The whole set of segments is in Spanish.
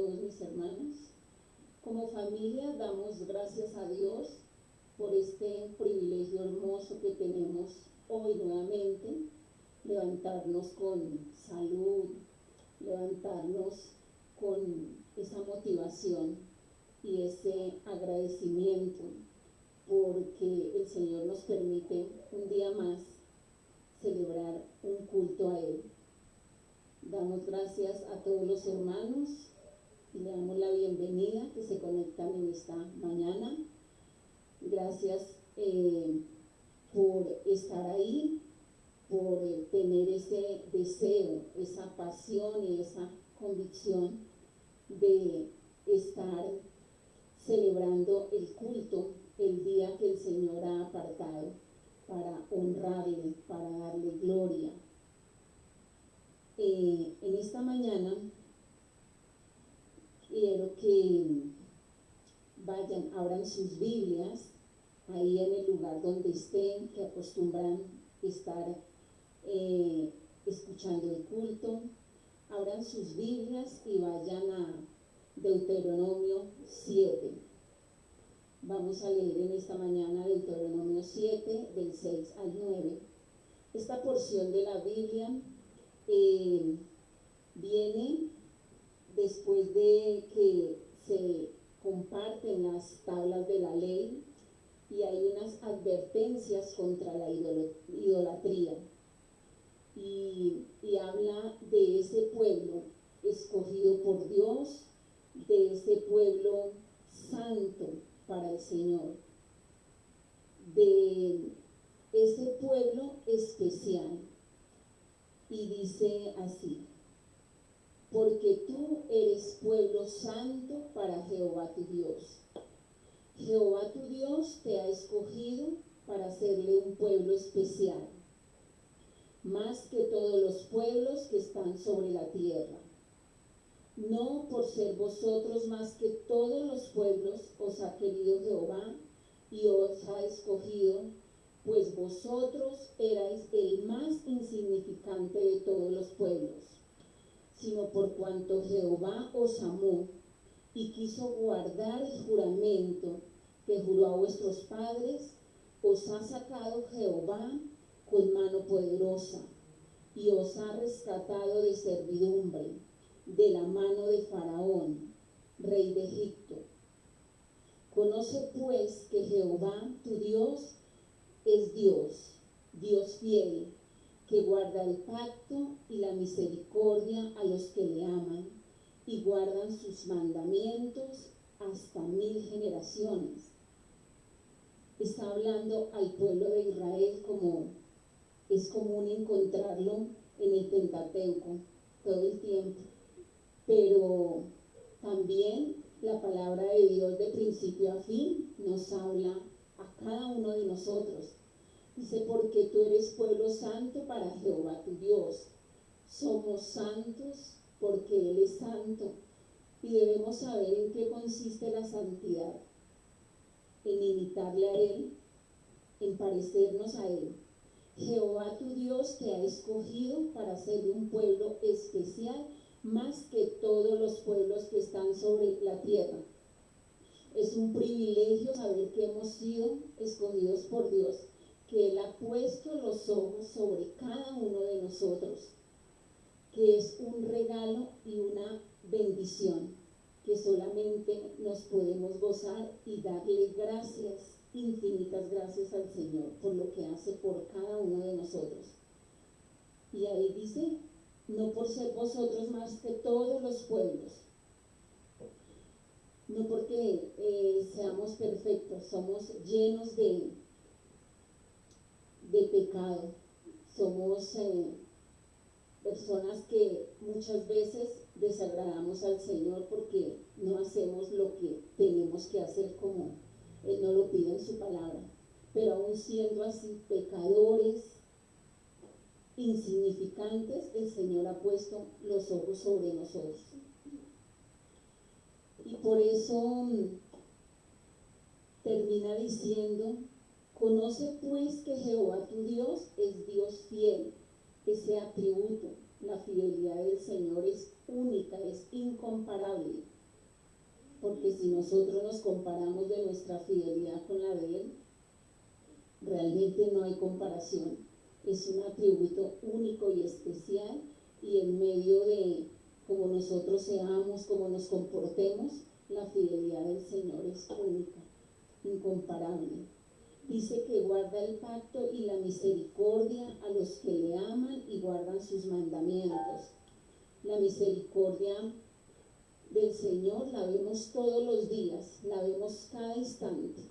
todos mis hermanos. Como familia damos gracias a Dios por este privilegio hermoso que tenemos hoy nuevamente, levantarnos con salud, levantarnos con esa motivación y ese agradecimiento porque el Señor nos permite un día más celebrar un culto a Él. Damos gracias a todos los hermanos y le damos la bienvenida que se conectan en esta mañana. Gracias por estar ahí, por tener ese deseo, esa pasión y esa convicción de estar celebrando el culto el día que el Señor ha apartado para honrarle, para darle gloria. En esta mañana quiero que vayan, abran sus Biblias ahí en el lugar donde estén, que acostumbran estar escuchando el culto. Abran sus Biblias y vayan a Deuteronomio 7. Vamos a leer en esta mañana Deuteronomio 7, del 6 al 9. Esta porción de la Biblia viene después de que se comparten las tablas de la ley y hay unas advertencias contra la idolatría. Y habla de ese pueblo escogido por Dios, de ese pueblo santo para el Señor, de ese pueblo especial. Y dice así: porque tú eres pueblo santo para Jehová tu Dios. Jehová tu Dios te ha escogido para hacerle un pueblo especial, más que todos los pueblos que están sobre la tierra. No por ser vosotros más que todos los pueblos os ha querido Jehová y os ha escogido, pues vosotros erais el más insignificante de todos los pueblos, sino por cuanto Jehová os amó y quiso guardar el juramento que juró a vuestros padres, os ha sacado Jehová con mano poderosa y os ha rescatado de servidumbre, de la mano de Faraón, rey de Egipto. Conoce pues que Jehová tu Dios es Dios, Dios fiel, que guarda el pacto y la misericordia a los que le aman y guardan sus mandamientos hasta 1000 generaciones. Está hablando al pueblo de Israel, como es común encontrarlo en el Pentateuco todo el tiempo, pero también la palabra de Dios de principio a fin nos habla a cada uno de nosotros. Dice: porque tú eres pueblo santo para Jehová tu Dios. Somos santos porque Él es santo y debemos saber en qué consiste la santidad: en imitarle a Él, en parecernos a Él. Jehová tu Dios te ha escogido para ser un pueblo especial, más que todos los pueblos que están sobre la tierra. Es un privilegio saber que hemos sido escogidos por Dios, que Él ha puesto los ojos sobre cada uno de nosotros, que es un regalo y una bendición que solamente nos podemos gozar y darle gracias, infinitas gracias al Señor por lo que hace por cada uno de nosotros. Y ahí dice: no por ser vosotros más que todos los pueblos, no porque seamos perfectos, somos llenos de pecado, somos personas que muchas veces desagradamos al Señor porque no hacemos lo que tenemos que hacer como Él nos lo pide en su palabra. Pero aún siendo así pecadores, insignificantes, el Señor ha puesto los ojos sobre nosotros. Y por eso termina diciendo: conoce pues que Jehová tu Dios es Dios fiel. Ese atributo, la fidelidad del Señor es única, es incomparable. porque si nosotros nos comparamos de nuestra fidelidad con la de Él, realmente no hay comparación. Es un atributo único y especial, y en medio de cómo nosotros seamos, cómo nos comportemos, la fidelidad del Señor es única, incomparable. Dice que guarda el pacto y la misericordia a los que le aman y guardan sus mandamientos. La misericordia del Señor la vemos todos los días, la vemos cada instante,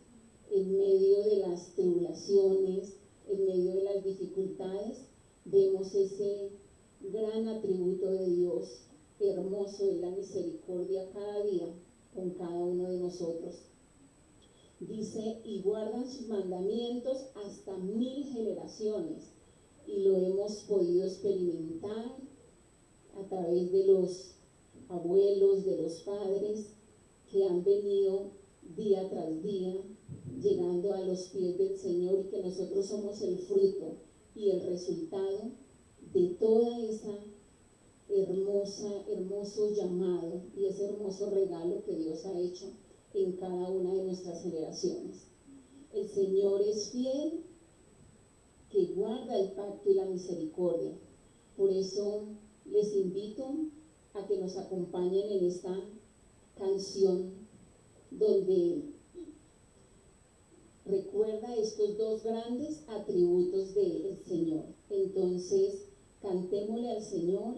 en medio de las tribulaciones, en medio de las dificultades, vemos ese gran atributo de Dios. Hermoso es la misericordia cada día con cada uno de nosotros. Dice, y guardan sus mandamientos hasta 1000 generaciones, y lo hemos podido experimentar a través de los abuelos, de los padres, que han venido día tras día, llegando a los pies del Señor, y que nosotros somos el fruto y el resultado de toda esa hermoso llamado y ese hermoso regalo que Dios ha hecho en cada una de nuestras generaciones. El Señor es fiel, que guarda el pacto y la misericordia. Por eso les invito a que nos acompañen en esta canción donde recuerda estos dos grandes atributos del Señor. Entonces, cantémosle al Señor,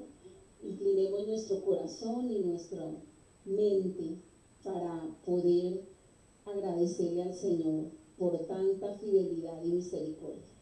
inclinemos nuestro corazón y nuestra mente para poder agradecerle al Señor por tanta fidelidad y misericordia.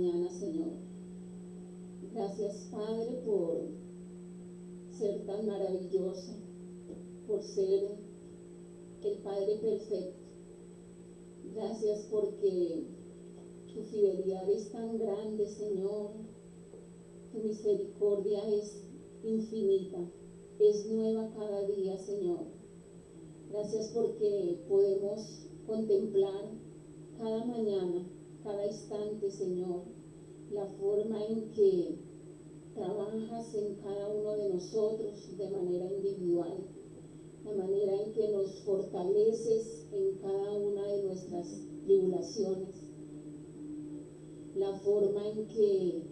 mañana, Señor. Gracias, Padre, por ser tan maravilloso, por ser el Padre perfecto. Gracias porque tu fidelidad es tan grande, Señor. Tu misericordia es infinita, es nueva cada día, Señor. Gracias porque podemos contemplar cada mañana, cada instante, Señor, la forma en que trabajas en cada uno de nosotros de manera individual, la manera en que nos fortaleces en cada una de nuestras tribulaciones, la forma en que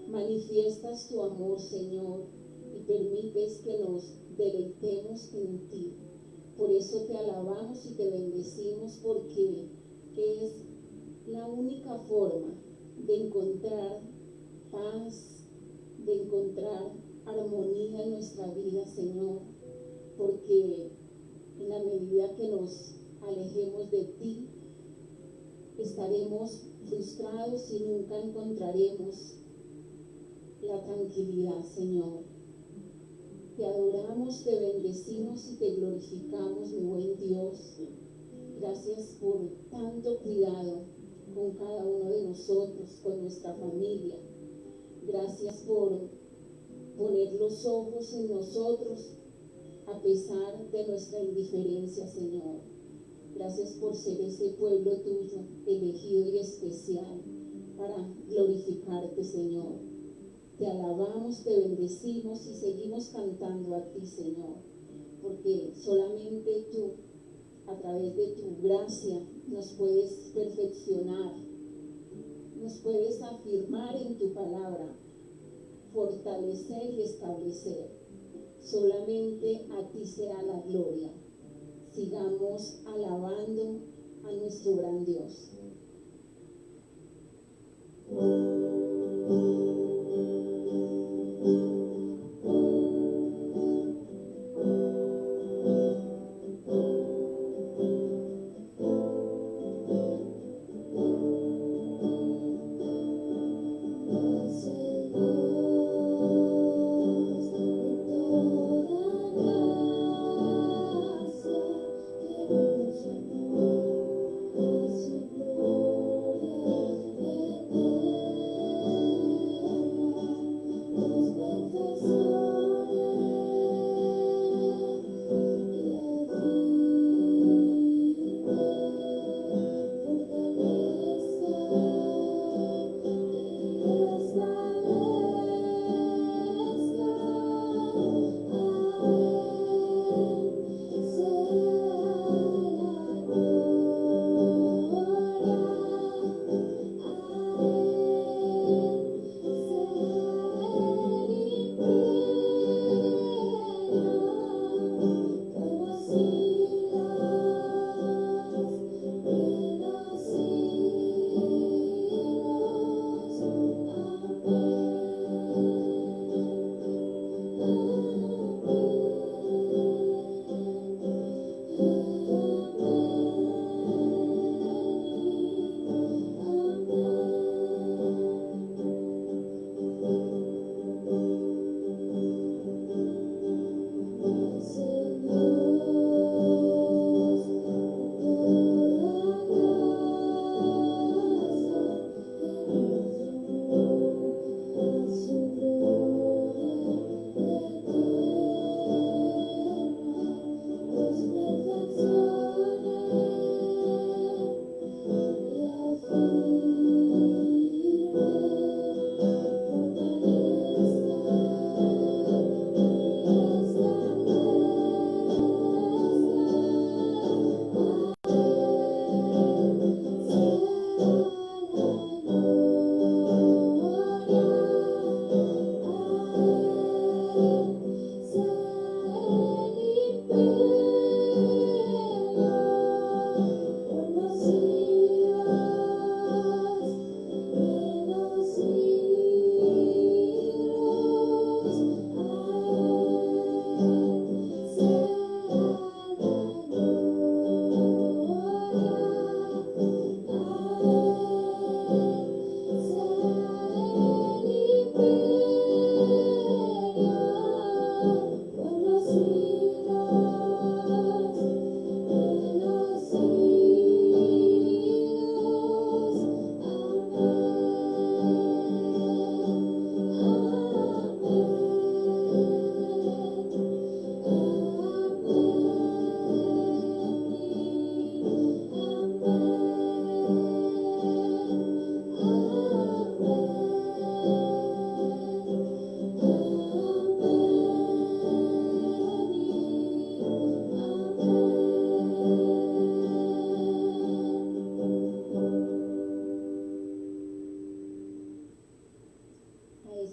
manifiestas tu amor, Señor, y permites que nos deleitemos en ti. Por eso te alabamos y te bendecimos, porque es la única forma de encontrar paz, de encontrar armonía en nuestra vida, Señor, porque en la medida que nos alejemos de ti, estaremos frustrados y nunca encontraremos la tranquilidad, Señor. Te adoramos, te bendecimos y te glorificamos, mi buen Dios. Gracias por tanto cuidado con cada uno de nosotros, con nuestra familia. Gracias por poner los ojos en nosotros a pesar de nuestra indiferencia, Señor. Gracias por ser ese pueblo tuyo, elegido y especial, para glorificarte, Señor. Te alabamos, te bendecimos y seguimos cantando a ti, Señor, porque solamente tú, a través de tu gracia, nos puedes perfeccionar, nos puedes afirmar en tu palabra, fortalecer y establecer. Solamente a ti sea la gloria. Sigamos alabando a nuestro gran Dios. Gloria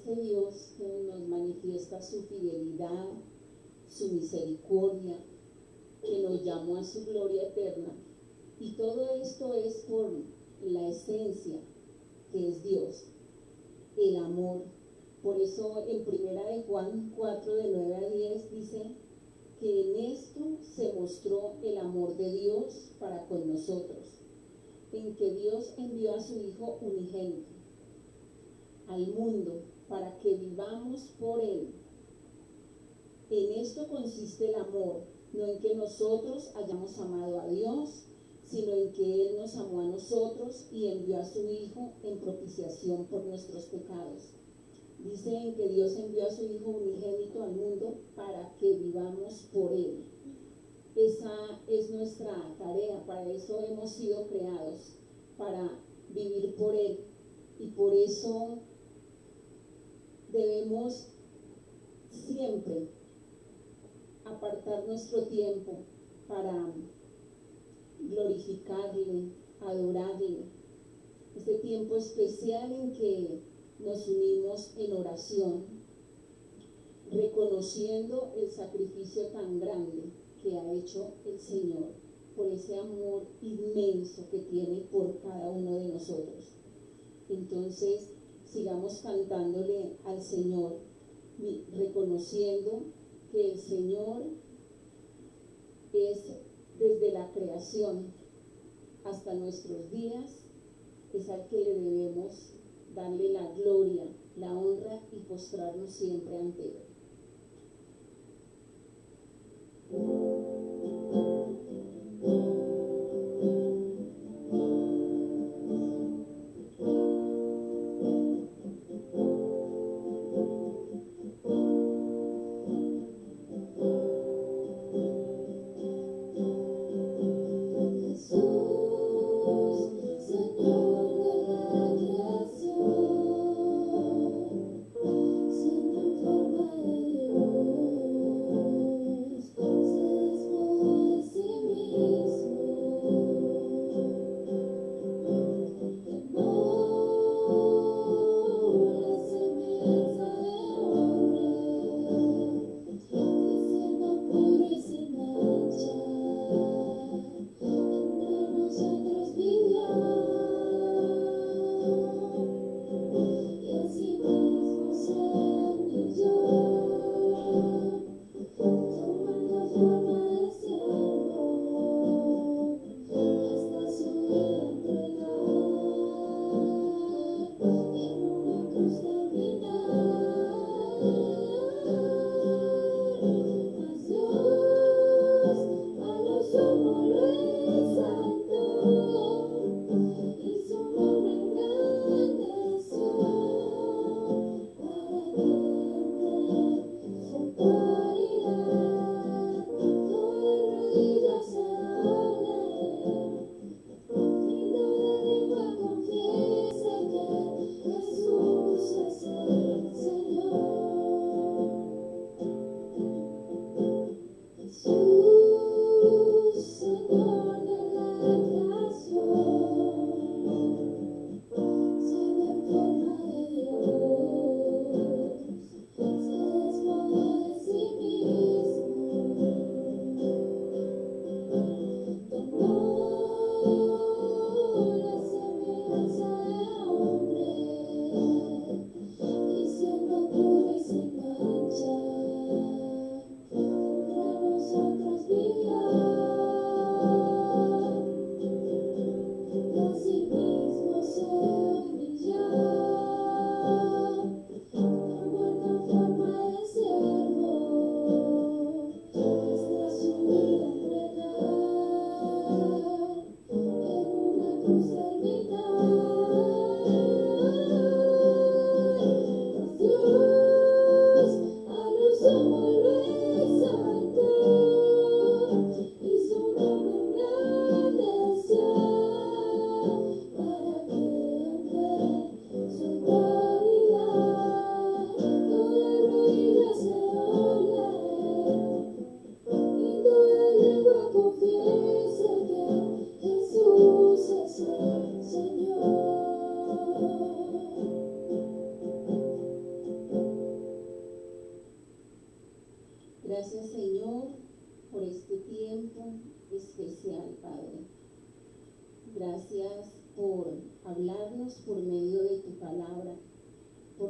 este Dios que nos manifiesta su fidelidad, su misericordia, que nos llamó a su gloria eterna. Y todo esto es por la esencia que es Dios, el amor. Por eso en 1 de Juan 4, de 9 a 10 dice que en esto se mostró el amor de Dios para con nosotros, en que Dios envió a su Hijo unigénito al mundo para que vivamos por Él. En esto consiste el amor, no en que nosotros hayamos amado a Dios, sino en que Él nos amó a nosotros y envió a su Hijo en propiciación por nuestros pecados. Dice en que Dios envió a su Hijo unigénito al mundo para que vivamos por Él. Esa es nuestra tarea, para eso hemos sido creados, para vivir por Él. Y por eso debemos siempre apartar nuestro tiempo para glorificarle, adorarle. Este tiempo especial en que nos unimos en oración, reconociendo el sacrificio tan grande que ha hecho el Señor, por ese amor inmenso que tiene por cada uno de nosotros. Entonces, sigamos cantándole al Señor, reconociendo que el Señor es desde la creación hasta nuestros días, es al que le debemos darle la gloria, la honra y postrarnos siempre ante Él. Señor de la creación, siendo en forma de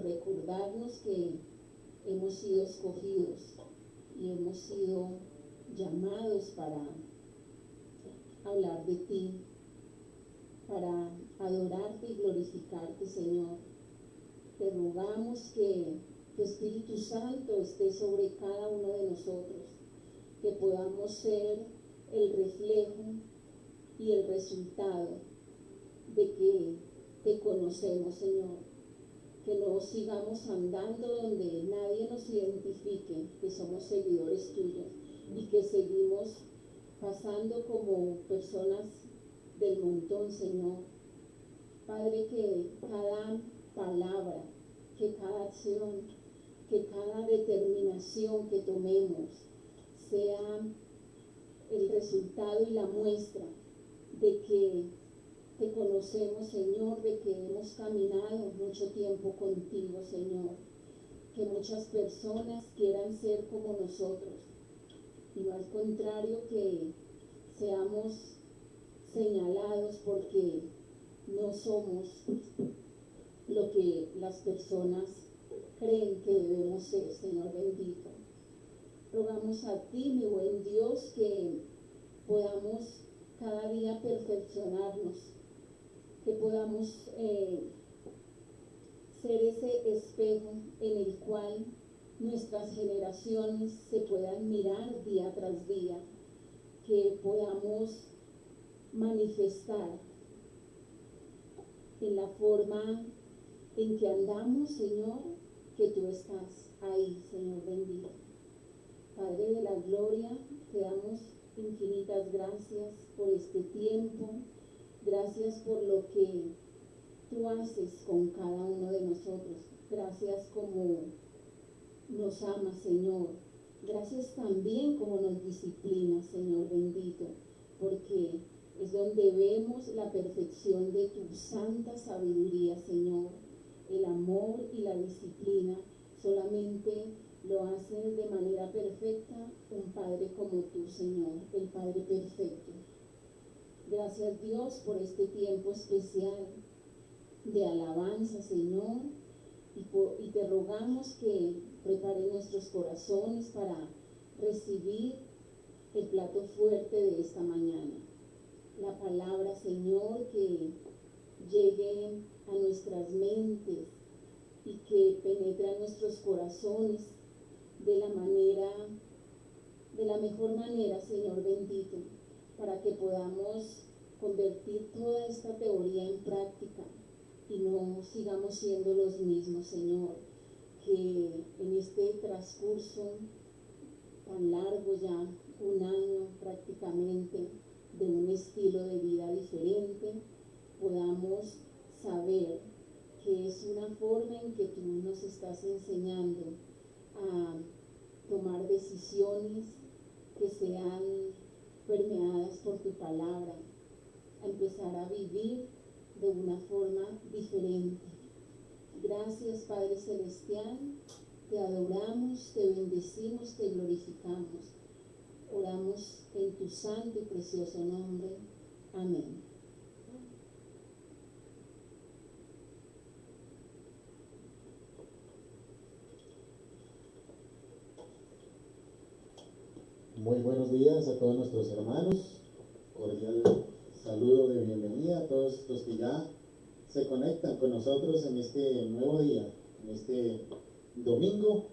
recordarnos que hemos sido escogidos y hemos sido llamados para hablar de ti, para adorarte y glorificarte, Señor. Te rogamos que tu Espíritu Santo esté sobre cada uno de nosotros, que podamos ser el reflejo y el resultado de que te conocemos, Señor. Que no sigamos andando donde nadie nos identifique, que somos seguidores tuyos y que seguimos pasando como personas del montón, Señor. Padre, que cada palabra, que cada acción, que cada determinación que tomemos sea el resultado y la muestra de que te conocemos, Señor, de que hemos caminado mucho tiempo contigo, Señor. Que muchas personas quieran ser como nosotros y no al contrario, que seamos señalados porque no somos lo que las personas creen que debemos ser, Señor bendito. Rogamos a ti, mi buen Dios, que podamos cada día perfeccionarnos, que podamos ser ese espejo en el cual nuestras generaciones se puedan mirar día tras día, que podamos manifestar en la forma en que andamos, Señor, que tú estás ahí, Señor bendito. Padre de la gloria, te damos infinitas gracias por este tiempo. Gracias por lo que tú haces con cada uno de nosotros. Gracias como nos amas, Señor. Gracias también como nos disciplinas, Señor bendito, porque es donde vemos la perfección de tu santa sabiduría, Señor. El amor y la disciplina solamente lo hacen de manera perfecta un Padre como tú, Señor, el Padre perfecto. Gracias, Dios, por este tiempo especial de alabanza, Señor, y te rogamos que prepares nuestros corazones para recibir el plato fuerte de esta mañana. La palabra, Señor, que llegue a nuestras mentes y que penetre a nuestros corazones de la mejor manera, Señor bendito, para que podamos convertir toda esta teoría en práctica y no sigamos siendo los mismos, Señor, que en este transcurso tan largo, ya un año prácticamente, de un estilo de vida diferente, podamos saber que es una forma en que tú nos estás enseñando a tomar decisiones que sean permeadas por tu palabra, a empezar a vivir de una forma diferente. Gracias, Padre Celestial, te adoramos, te bendecimos, te glorificamos. Oramos en tu santo y precioso nombre. Amén. Muy buenos días a todos nuestros hermanos. Cordial saludo de bienvenida a todos los que ya se conectan con nosotros en este nuevo día, en este domingo,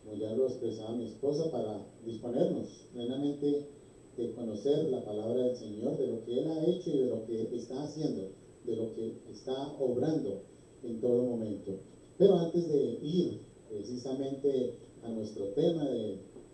como ya lo expresaba mi esposa, para disponernos plenamente de conocer la palabra del Señor, de lo que Él ha hecho y de lo que está haciendo, de lo que está obrando en todo momento. Pero antes de ir precisamente a nuestro tema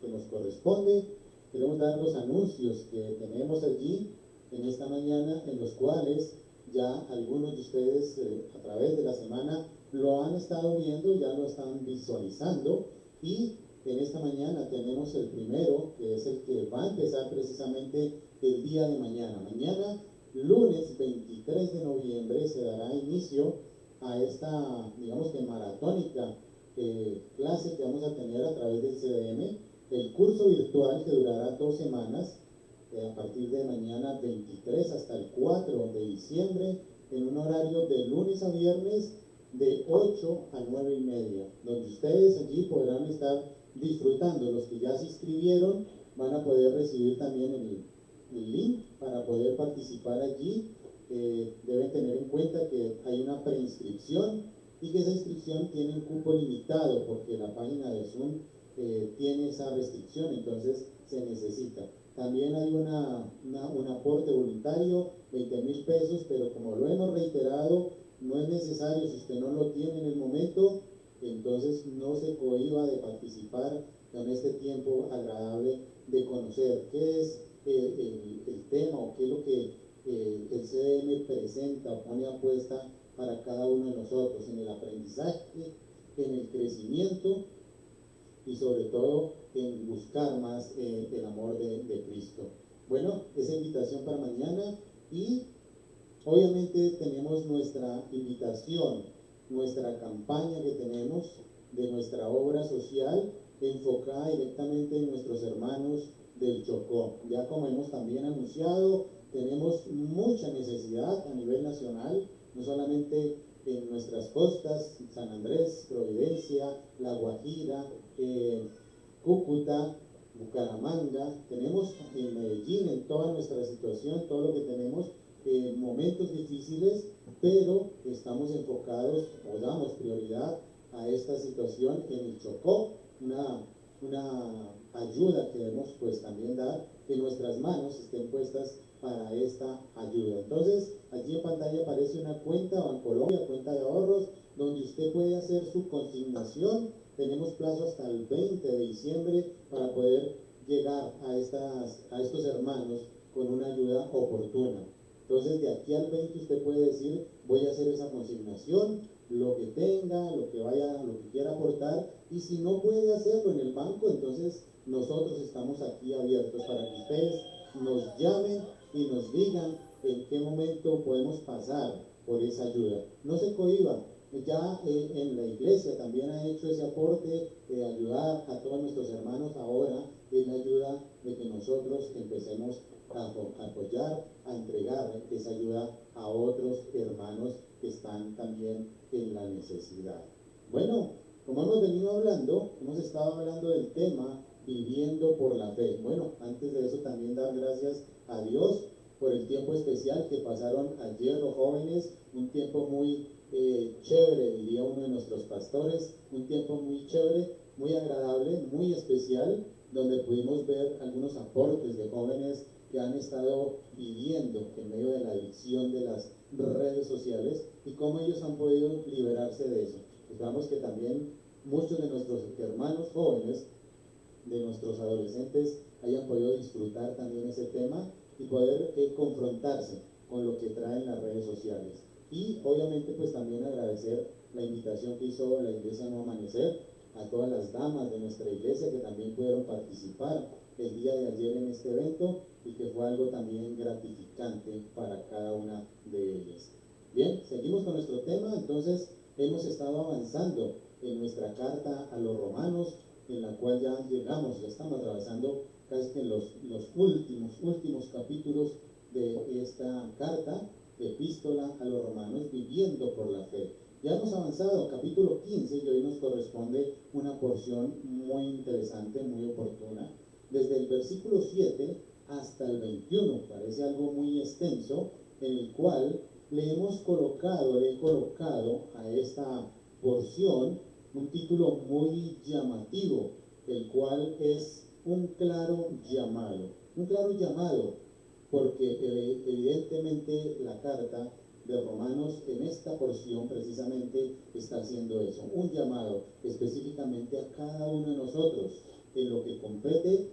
que nos corresponde, queremos dar los anuncios que tenemos allí en esta mañana, en los cuales ya algunos de ustedes a través de la semana lo han estado viendo, ya lo están visualizando, y en esta mañana tenemos el primero, que es el que va a empezar precisamente el día de mañana. Mañana, lunes 23 de noviembre, se dará inicio a esta, digamos que maratónica clase que vamos a tener a través del CDM, el curso virtual que durará 2 semanas, a partir de mañana 23 hasta el 4 de diciembre, en un horario de lunes a viernes de 8 a 9 y media, donde ustedes allí podrán estar disfrutando. Los que ya se inscribieron van a poder recibir también el link para poder participar allí. Deben tener en cuenta que hay una preinscripción y que esa inscripción tiene un cupo limitado porque la página de Zoom tiene esa restricción, entonces se necesita. También hay un aporte voluntario, 20,000 pesos, pero como lo hemos reiterado, no es necesario. Si usted no lo tiene en el momento, entonces no se cohíba de participar en este tiempo agradable de conocer qué es el tema o qué es lo que el CDM presenta o pone apuesta para cada uno de nosotros en el aprendizaje, en el crecimiento y sobre todo en buscar más el amor de Cristo. Bueno, esa invitación para mañana, y obviamente tenemos nuestra invitación, nuestra campaña que tenemos de nuestra obra social enfocada directamente en nuestros hermanos del Chocó. Ya como hemos también anunciado, tenemos mucha necesidad a nivel nacional, no solamente en nuestras costas, San Andrés, Providencia, La Guajira, Cúcuta, Bucaramanga, tenemos en Medellín, en toda nuestra situación, todo lo que tenemos, momentos difíciles, pero estamos enfocados o damos prioridad a esta situación en el Chocó, una ayuda que debemos pues también dar, que nuestras manos estén puestas para esta ayuda. Entonces, allí en pantalla aparece una cuenta Bancolombia, cuenta de ahorros, donde usted puede hacer su consignación. Tenemos plazo hasta el 20 de diciembre para poder llegar a estos hermanos con una ayuda oportuna. Entonces, de aquí al 20 usted puede decir, voy a hacer esa consignación, lo que tenga, lo que quiera aportar, y si no puede hacerlo en el banco, entonces nosotros estamos aquí abiertos para que ustedes nos llamen y nos digan en qué momento podemos pasar por esa ayuda. No se cohiba, ya en la iglesia también ha hecho ese aporte de ayudar a todos nuestros hermanos. Ahora es la ayuda de que nosotros empecemos a apoyar, a entregar esa ayuda a otros hermanos que están también en la necesidad. Bueno, como hemos venido hablando, hemos estado hablando del tema viviendo por la fe. Bueno, antes de eso también dar gracias a Dios por el tiempo especial que pasaron ayer los jóvenes, un tiempo muy chévere, diría uno de nuestros pastores, un tiempo muy chévere, muy agradable, muy especial, donde pudimos ver algunos aportes de jóvenes que han estado viviendo en medio de la adicción de las redes sociales y cómo ellos han podido liberarse de eso. Esperamos que también muchos de nuestros hermanos jóvenes, de nuestros adolescentes, hayan podido disfrutar también ese tema y poder confrontarse con lo que traen las redes sociales. Y obviamente pues también agradecer la invitación que hizo la Iglesia Nuevo Amanecer a todas las damas de nuestra iglesia que también pudieron participar el día de ayer en este evento y que fue algo también gratificante para cada una de ellas. Bien, seguimos con nuestro tema. Entonces hemos estado avanzando en nuestra carta a los romanos, en la cual ya estamos atravesando casi que los últimos capítulos de esta carta, epístola a los romanos, viviendo por la fe. Ya hemos avanzado capítulo 15 y hoy nos corresponde una porción muy interesante, muy oportuna. Desde el versículo 7 hasta el 21, parece algo muy extenso, en el cual le he colocado a esta porción un título muy llamativo, el cual es un claro llamado, porque evidentemente la carta de Romanos en esta porción precisamente está haciendo eso, un llamado específicamente a cada uno de nosotros en lo que compete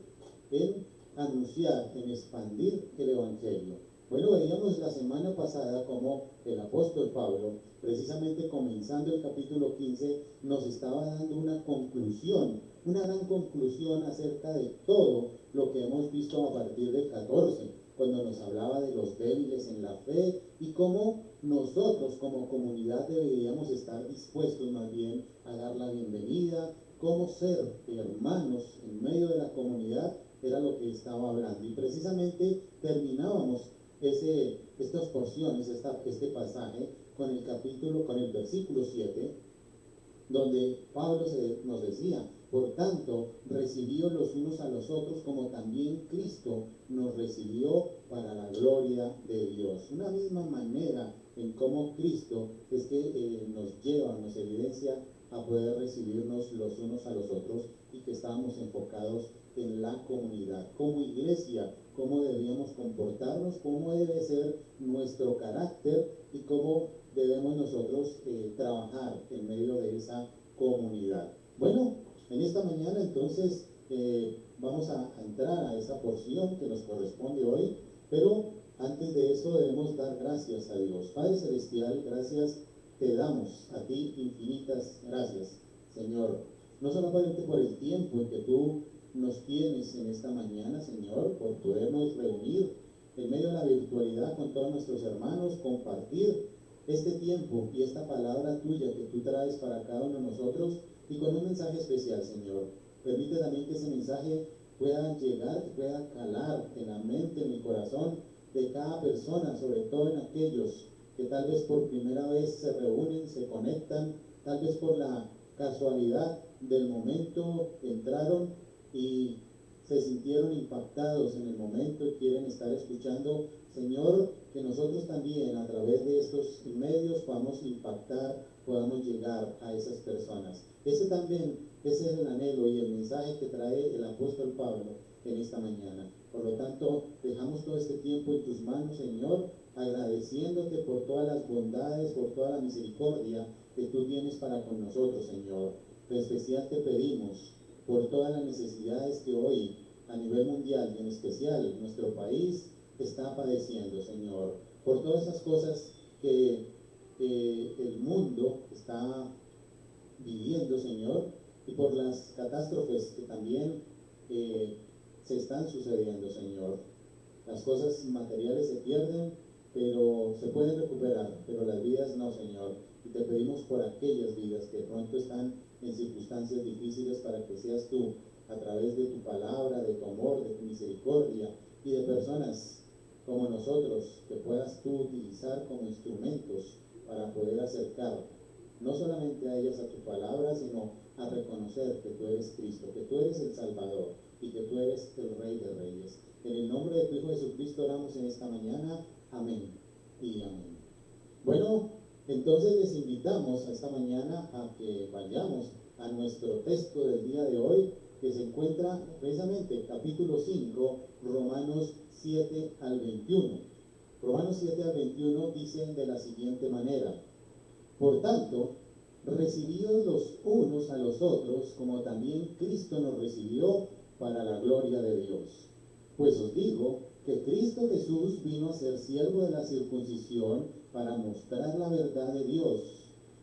en anunciar, en expandir el Evangelio. Bueno, veíamos la semana pasada como el apóstol Pablo, precisamente comenzando el capítulo 15, nos estaba dando una gran conclusión acerca de todo lo que hemos visto a partir del 14, cuando nos hablaba de los débiles en la fe y cómo nosotros como comunidad deberíamos estar dispuestos más bien a dar la bienvenida, cómo ser hermanos en medio de la comunidad, era lo que estaba hablando. Y precisamente terminábamos estas porciones, este pasaje, con el versículo 7, donde Pablo nos decía, por tanto, recibíos los unos a los otros como también Cristo nos recibió para la gloria de Dios. Una misma manera en cómo Cristo es que nos lleva, nos evidencia a poder recibirnos los unos a los otros y que estábamos enfocados en la comunidad. Como iglesia, cómo debíamos comportarnos, cómo debe ser nuestro carácter y cómo debemos nosotros trabajar en medio de esa comunidad. Bueno, en esta mañana entonces vamos a entrar a esa porción que nos corresponde hoy, pero antes de eso debemos dar gracias a Dios. Padre Celestial, gracias te damos a ti, infinitas gracias, Señor. No solamente por el tiempo que tú nos tienes en esta mañana, Señor, por podernos reunir en medio de la virtualidad con todos nuestros hermanos, compartir este tiempo y esta palabra tuya que tú traes para cada uno de nosotros y con un mensaje especial, Señor. Permite también que ese mensaje pueda llegar, que pueda calar en la mente, en el corazón de cada persona, sobre todo en aquellos que tal vez por primera vez se reúnen, se conectan, tal vez por la casualidad del momento entraron y se sintieron impactados en el momento y quieren estar escuchando. Señor, que nosotros también a través de estos medios podamos impactar, podamos llegar a esas personas. Ese es el anhelo y el mensaje que trae el apóstol Pablo en esta mañana. Por lo tanto, dejamos todo este tiempo en tus manos, Señor, agradeciéndote por todas las bondades, por toda la misericordia que tú tienes para con nosotros, Señor. En especial te pedimos por todas las necesidades que hoy a nivel mundial y en especial nuestro país está padeciendo, Señor, por todas esas cosas que el mundo está viviendo, Señor, y por las catástrofes que también se están sucediendo, Señor. Las cosas materiales se pierden, pero se pueden recuperar, pero las vidas no, Señor. Y te pedimos por aquellas vidas que pronto están en circunstancias difíciles para que seas tú, a través de tu palabra, de tu amor, de tu misericordia y de personas como nosotros, que puedas tú utilizar como instrumentos para poder acercar no solamente a ellas a tu palabra, sino a reconocer que tú eres Cristo, que tú eres el Salvador y que tú eres el Rey de Reyes. En el nombre de tu Hijo Jesucristo oramos en esta mañana. Amén y amén. Bueno, entonces les invitamos a esta mañana a que vayamos a nuestro texto del día de hoy, que se encuentra precisamente capítulo 5, Romanos 7 al 21. Romanos 7 al 21 dicen de la siguiente manera: por tanto, recibíos los unos a los otros, como también Cristo nos recibió para la gloria de Dios. Pues os digo que Cristo Jesús vino a ser siervo de la circuncisión para mostrar la verdad de Dios,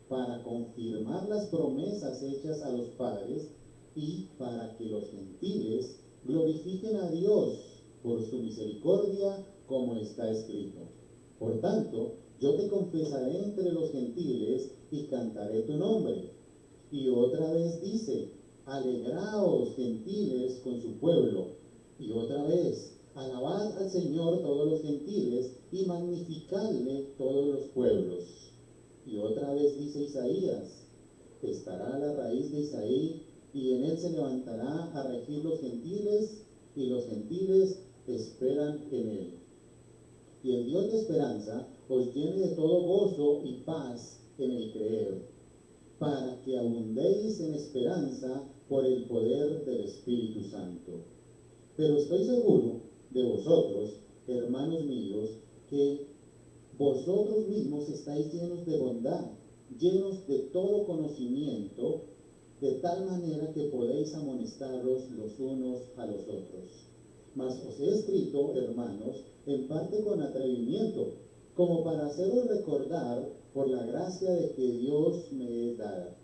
para confirmar las promesas hechas a los padres y para que los gentiles glorifiquen a Dios por su misericordia, como está escrito. Por tanto, yo te confesaré entre los gentiles y cantaré tu nombre. Y otra vez dice: alegraos, gentiles, con su pueblo. Y otra vez: alabad al Señor todos los gentiles y magnificadle todos los pueblos. Y otra vez dice Isaías: estará la raíz de Isaí, y en él se levantará a regir los gentiles, y los gentiles esperan en él. Y el Dios de esperanza os llene de todo gozo y paz en el creer, para que abundéis en esperanza por el poder del Espíritu Santo. Pero estoy seguro de vosotros, hermanos míos, que vosotros mismos estáis llenos de bondad, llenos de todo conocimiento, de tal manera que podéis amonestaros los unos a los otros. Mas os he escrito, hermanos, en parte con atrevimiento, como para haceros recordar por la gracia de que Dios me es dada,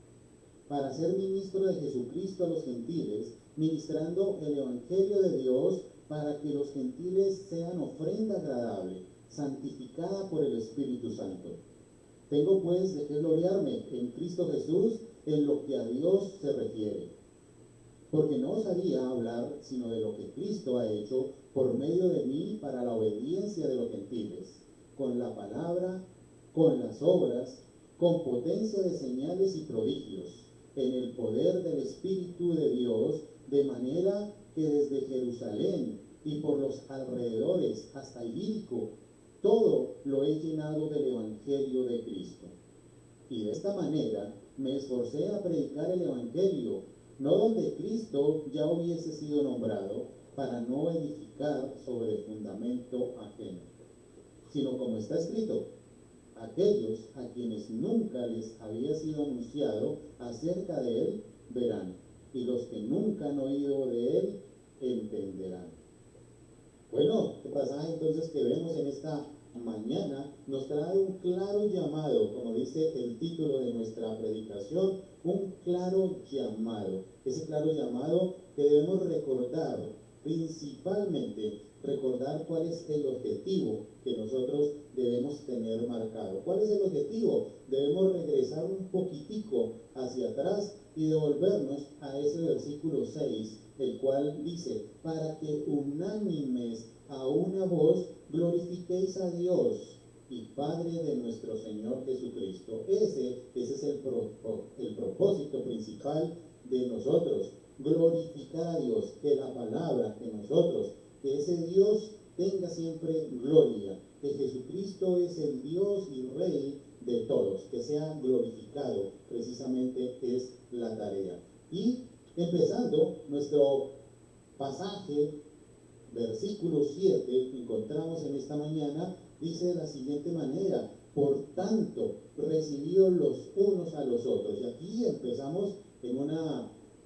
para ser ministro de Jesucristo a los gentiles, ministrando el Evangelio de Dios, para que los gentiles sean ofrenda agradable, santificada por el Espíritu Santo. Tengo pues de qué gloriarme en Cristo Jesús en lo que a Dios se refiere, porque no os haría hablar sino de lo que Cristo ha hecho por medio de mí para la obediencia de los gentiles, con la palabra con las obras, con potencia de señales y prodigios, en el poder del Espíritu de Dios, de manera que desde Jerusalén y por los alrededores hasta Ilírico, todo lo he llenado del Evangelio de Cristo. Y de esta manera me esforcé a predicar el Evangelio, no donde Cristo ya hubiese sido nombrado, para no edificar sobre fundamento ajeno, sino como está escrito: aquellos a quienes nunca les había sido anunciado acerca de él verán, y los que nunca han oído de él entenderán. Bueno, este pasaje entonces que vemos en esta mañana nos trae un claro llamado, como dice el título de nuestra predicación, un claro llamado. Ese claro llamado que debemos recordar, principalmente recordar cuál es el objetivo que nosotros debemos tener marcado. ¿Cuál es el objetivo? Debemos regresar un poquitico hacia atrás y devolvernos a ese versículo 6, el cual dice: para que unánimes a una voz glorifiquéis a Dios y Padre de nuestro Señor Jesucristo. Ese es el propósito principal de nosotros, glorificar a Dios, que la palabra, que nosotros, que ese Dios tenga siempre gloria, que Jesucristo es el Dios y Rey de todos, que sea glorificado, precisamente es la tarea. Y empezando nuestro pasaje, versículo 7, que encontramos en esta mañana, dice de la siguiente manera: por tanto, recibíos los unos a los otros. Y aquí empezamos en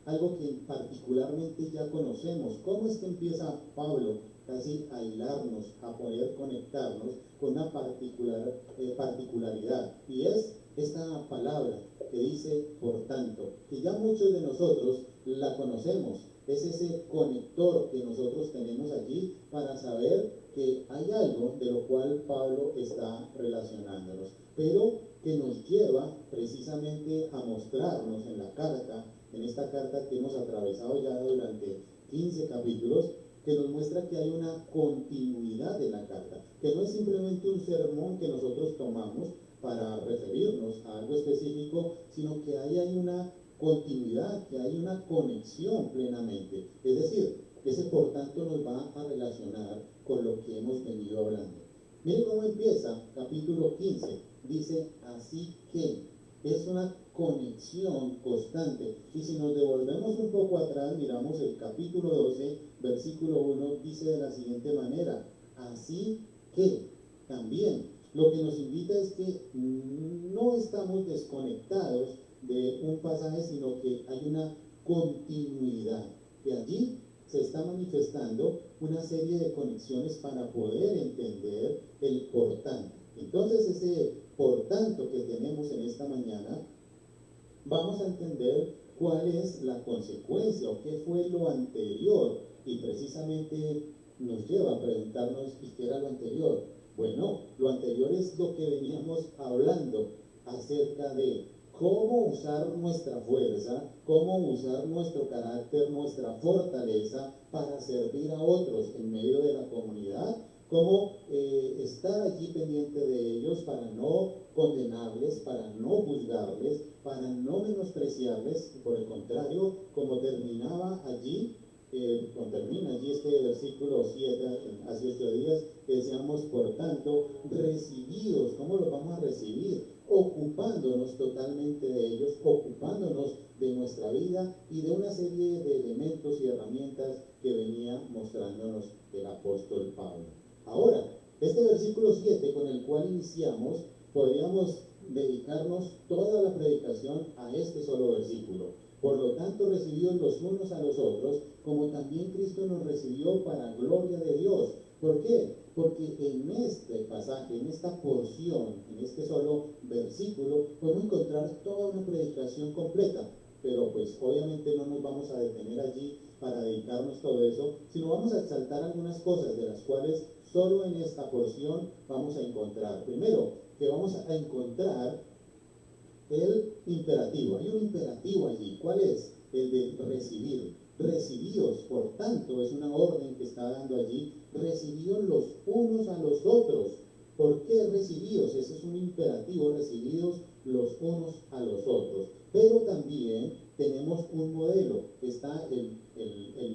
algo que particularmente ya conocemos. ¿Cómo es que empieza Pablo casi a hilarnos, a poder conectarnos con una particularidad? Y es esta palabra que dice por tanto, que ya muchos de nosotros la conocemos. Es ese conector que nosotros tenemos allí para saber que hay algo de lo cual Pablo está relacionándonos, pero que nos lleva precisamente a mostrarnos en la carta, en esta carta que hemos atravesado ya durante 15 capítulos, que nos muestra que hay una continuidad de la carta, que no es simplemente un sermón que nosotros tomamos para referirnos a algo específico, sino que ahí hay una continuidad, que hay una conexión plenamente. Es decir, ese por tanto nos va a relacionar con lo que hemos venido hablando. Mire cómo empieza capítulo 15. Dice: así que es una conexión constante. Y si nos devolvemos un poco atrás, miramos el capítulo 12, versículo 1, dice de la siguiente manera: así que también. Lo que nos invita es que no estamos desconectados de un pasaje, sino que hay una continuidad, que allí se está manifestando una serie de conexiones para poder entender el por tanto. Entonces, ese por tanto que tenemos en esta mañana, vamos a entender cuál es la consecuencia o qué fue lo anterior, y precisamente nos lleva a preguntarnos: ¿y qué era lo anterior? Bueno, lo anterior es lo que veníamos hablando acerca de cómo usar nuestra fuerza, cómo usar nuestro carácter, nuestra fortaleza para servir a otros en medio de la comunidad, cómo estar allí pendiente de ellos para no condenarles, para no juzgarles, para no menospreciarles. Por el contrario, como termina allí este versículo 7, hace 8 días, decíamos: por tanto, recibidos. ¿Cómo los vamos a recibir? Ocupándonos totalmente de ellos, ocupándonos de nuestra vida y de una serie de elementos y herramientas que venía mostrándonos el apóstol Pablo. Ahora, este versículo 7 con el cual iniciamos, podríamos dedicarnos toda la predicación a este solo versículo. Por lo tanto, recibidos los unos a los otros, como también Cristo nos recibió para gloria de Dios. ¿Por qué? Porque en este pasaje, en esta porción, en este solo versículo, podemos encontrar toda una predicación completa. Pero pues obviamente no nos vamos a detener allí para dedicarnos todo eso, sino vamos a exaltar algunas cosas de las cuales solo en esta porción vamos a encontrar. Primero, que vamos a encontrar el imperativo. Hay un imperativo allí. ¿Cuál es? El de recibir. Recibíos, por tanto, es una orden que está dando allí. Recibíos los unos a los otros. ¿Por qué recibíos? Ese es un imperativo, recibidos los unos a los otros. Pero también tenemos un modelo. Está el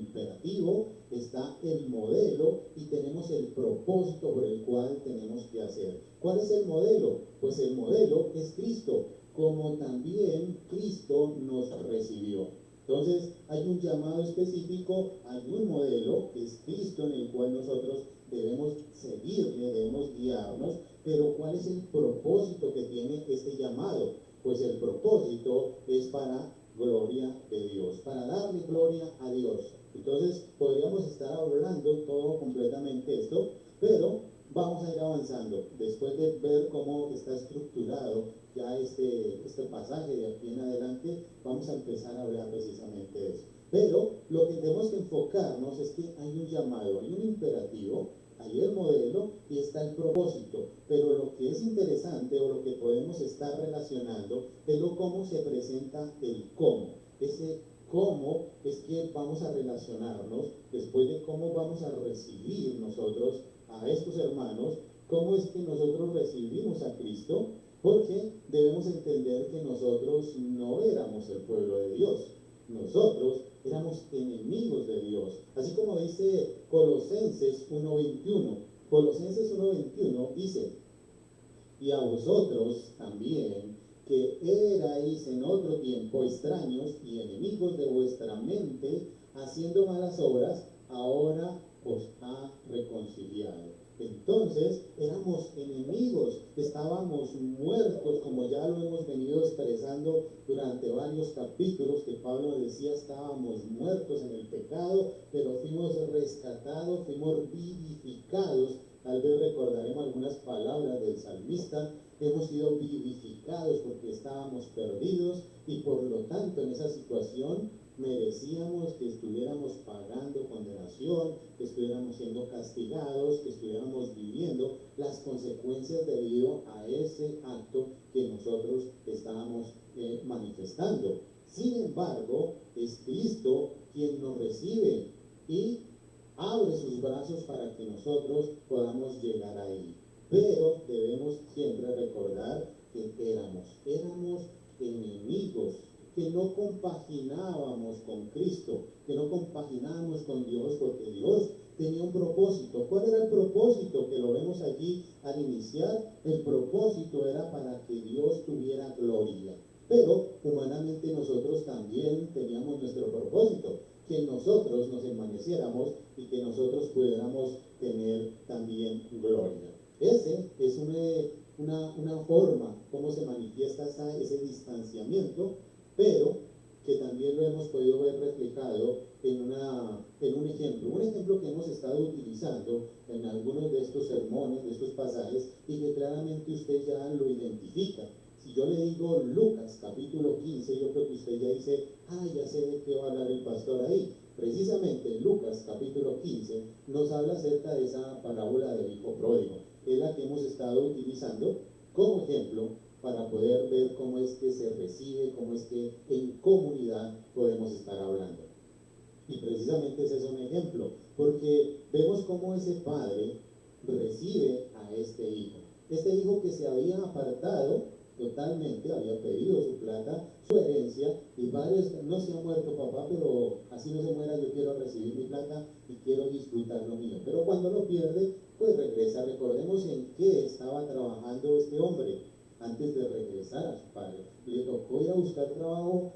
imperativo, está el modelo y tenemos el propósito por el cual tenemos que hacer. ¿Cuál es el modelo? Pues el modelo es Cristo, como también Cristo nos recibió. Entonces hay un llamado específico, hay un modelo que es Cristo en el cual nosotros debemos seguirle, debemos guiarnos, pero ¿cuál es el propósito que tiene este llamado? Pues el propósito es para gloria de Dios, para darle gloria a Dios. Entonces podríamos estar hablando todo completamente esto, pero vamos a ir avanzando. Después de ver cómo está estructurado ya este pasaje de aquí en adelante, vamos a empezar a hablar precisamente de eso. Pero lo que tenemos que enfocarnos es que hay un llamado, hay un imperativo, hay el modelo y está el propósito. Pero lo que es interesante o lo que podemos estar relacionando es lo cómo se presenta el cómo. Ese cómo es que vamos a relacionarnos después de cómo vamos a recibir nosotros a estos hermanos, cómo es que nosotros recibimos a Cristo, porque debemos entender que nosotros no éramos el pueblo de Dios, nosotros éramos enemigos de Dios, así como dice Colosenses 1:21. Colosenses 1:21 dice: y a vosotros también, que erais en otro tiempo extraños y enemigos de vuestra mente, haciendo malas obras, ahora os ha reconciliado. Entonces éramos enemigos, estábamos muertos, como ya lo hemos venido expresando durante varios capítulos, que Pablo decía: estábamos muertos en el pecado, pero fuimos rescatados, fuimos vivificados. Tal vez recordaremos algunas palabras del salmista: hemos sido vivificados porque estábamos perdidos y por lo tanto en esa situación merecíamos que estuviéramos pagando condenación, que estuviéramos siendo castigados, que estuviéramos viviendo las consecuencias debido a ese acto que nosotros estábamos manifestando. Sin embargo, es Cristo quien nos recibe y abre sus brazos para que nosotros podamos llegar ahí. Pero debemos siempre recordar que éramos enemigos, que no compaginábamos con Cristo, que no compaginábamos con Dios, porque Dios tenía un propósito. ¿Cuál era el propósito? Que lo vemos allí al iniciar. El propósito era para que Dios tuviera gloria. Pero humanamente nosotros también teníamos nuestro propósito, que nosotros nos envaneciéramos y que nosotros pudiéramos tener también gloria. Ese es una forma como se manifiesta ese distanciamiento, pero que también lo hemos podido ver reflejado en un ejemplo que hemos estado utilizando en algunos de estos sermones, de estos pasajes, y que claramente usted ya lo identifica. Si yo le digo Lucas capítulo 15, yo creo que usted ya dice: ya sé de qué va a hablar el pastor ahí. Precisamente Lucas capítulo 15 nos habla acerca de esa parábola del hijo pródigo. Es la que hemos estado utilizando como ejemplo para poder ver cómo es que se recibe, cómo es que en comunidad podemos estar hablando. Y precisamente ese es un ejemplo, porque vemos cómo ese padre recibe a este hijo que se había apartado totalmente, había pedido su plata, su herencia, y padres: no se ha muerto papá, pero así no se muera, yo quiero recibir mi plata y quiero disfrutar lo mío. Pero cuando lo pierde, pues regresa. Recordemos en qué estaba trabajando este hombre antes de regresar a su padre. Le tocó ir a buscar trabajo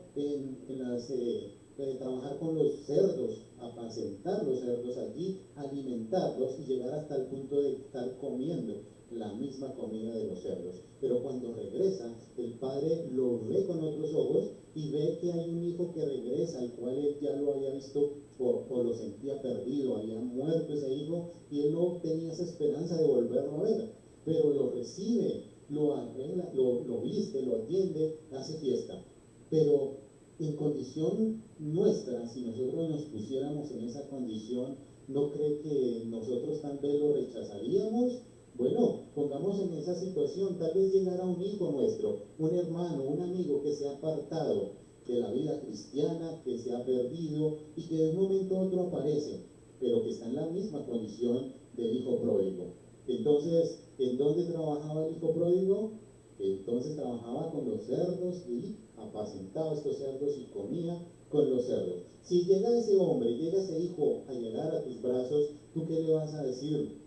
trabajar con los cerdos, apacentar los cerdos allí, alimentarlos y llegar hasta el punto de estar comiendo la misma comida de los cerdos. Pero cuando regresa, el padre lo ve con otros ojos y ve que hay un hijo que regresa, al cual él ya lo había visto o lo sentía perdido, había muerto ese hijo y él no tenía esa esperanza de volverlo a ver, pero lo recibe, lo arregla, lo viste, lo atiende, hace fiesta. Pero en condición nuestra, si nosotros nos pusiéramos en esa condición, ¿no cree que nosotros tal vez lo rechazaríamos? Bueno, pongamos en esa situación, tal vez llegara un hijo nuestro, un hermano, un amigo que se ha apartado de la vida cristiana, que se ha perdido y que de un momento a otro aparece, pero que está en la misma condición del hijo pródigo. Entonces, ¿en dónde trabajaba el hijo pródigo? Entonces trabajaba con los cerdos y apacentaba estos cerdos y comía con los cerdos. Si llega ese hombre, llega ese hijo a llegar a tus brazos, ¿tú qué le vas a decir?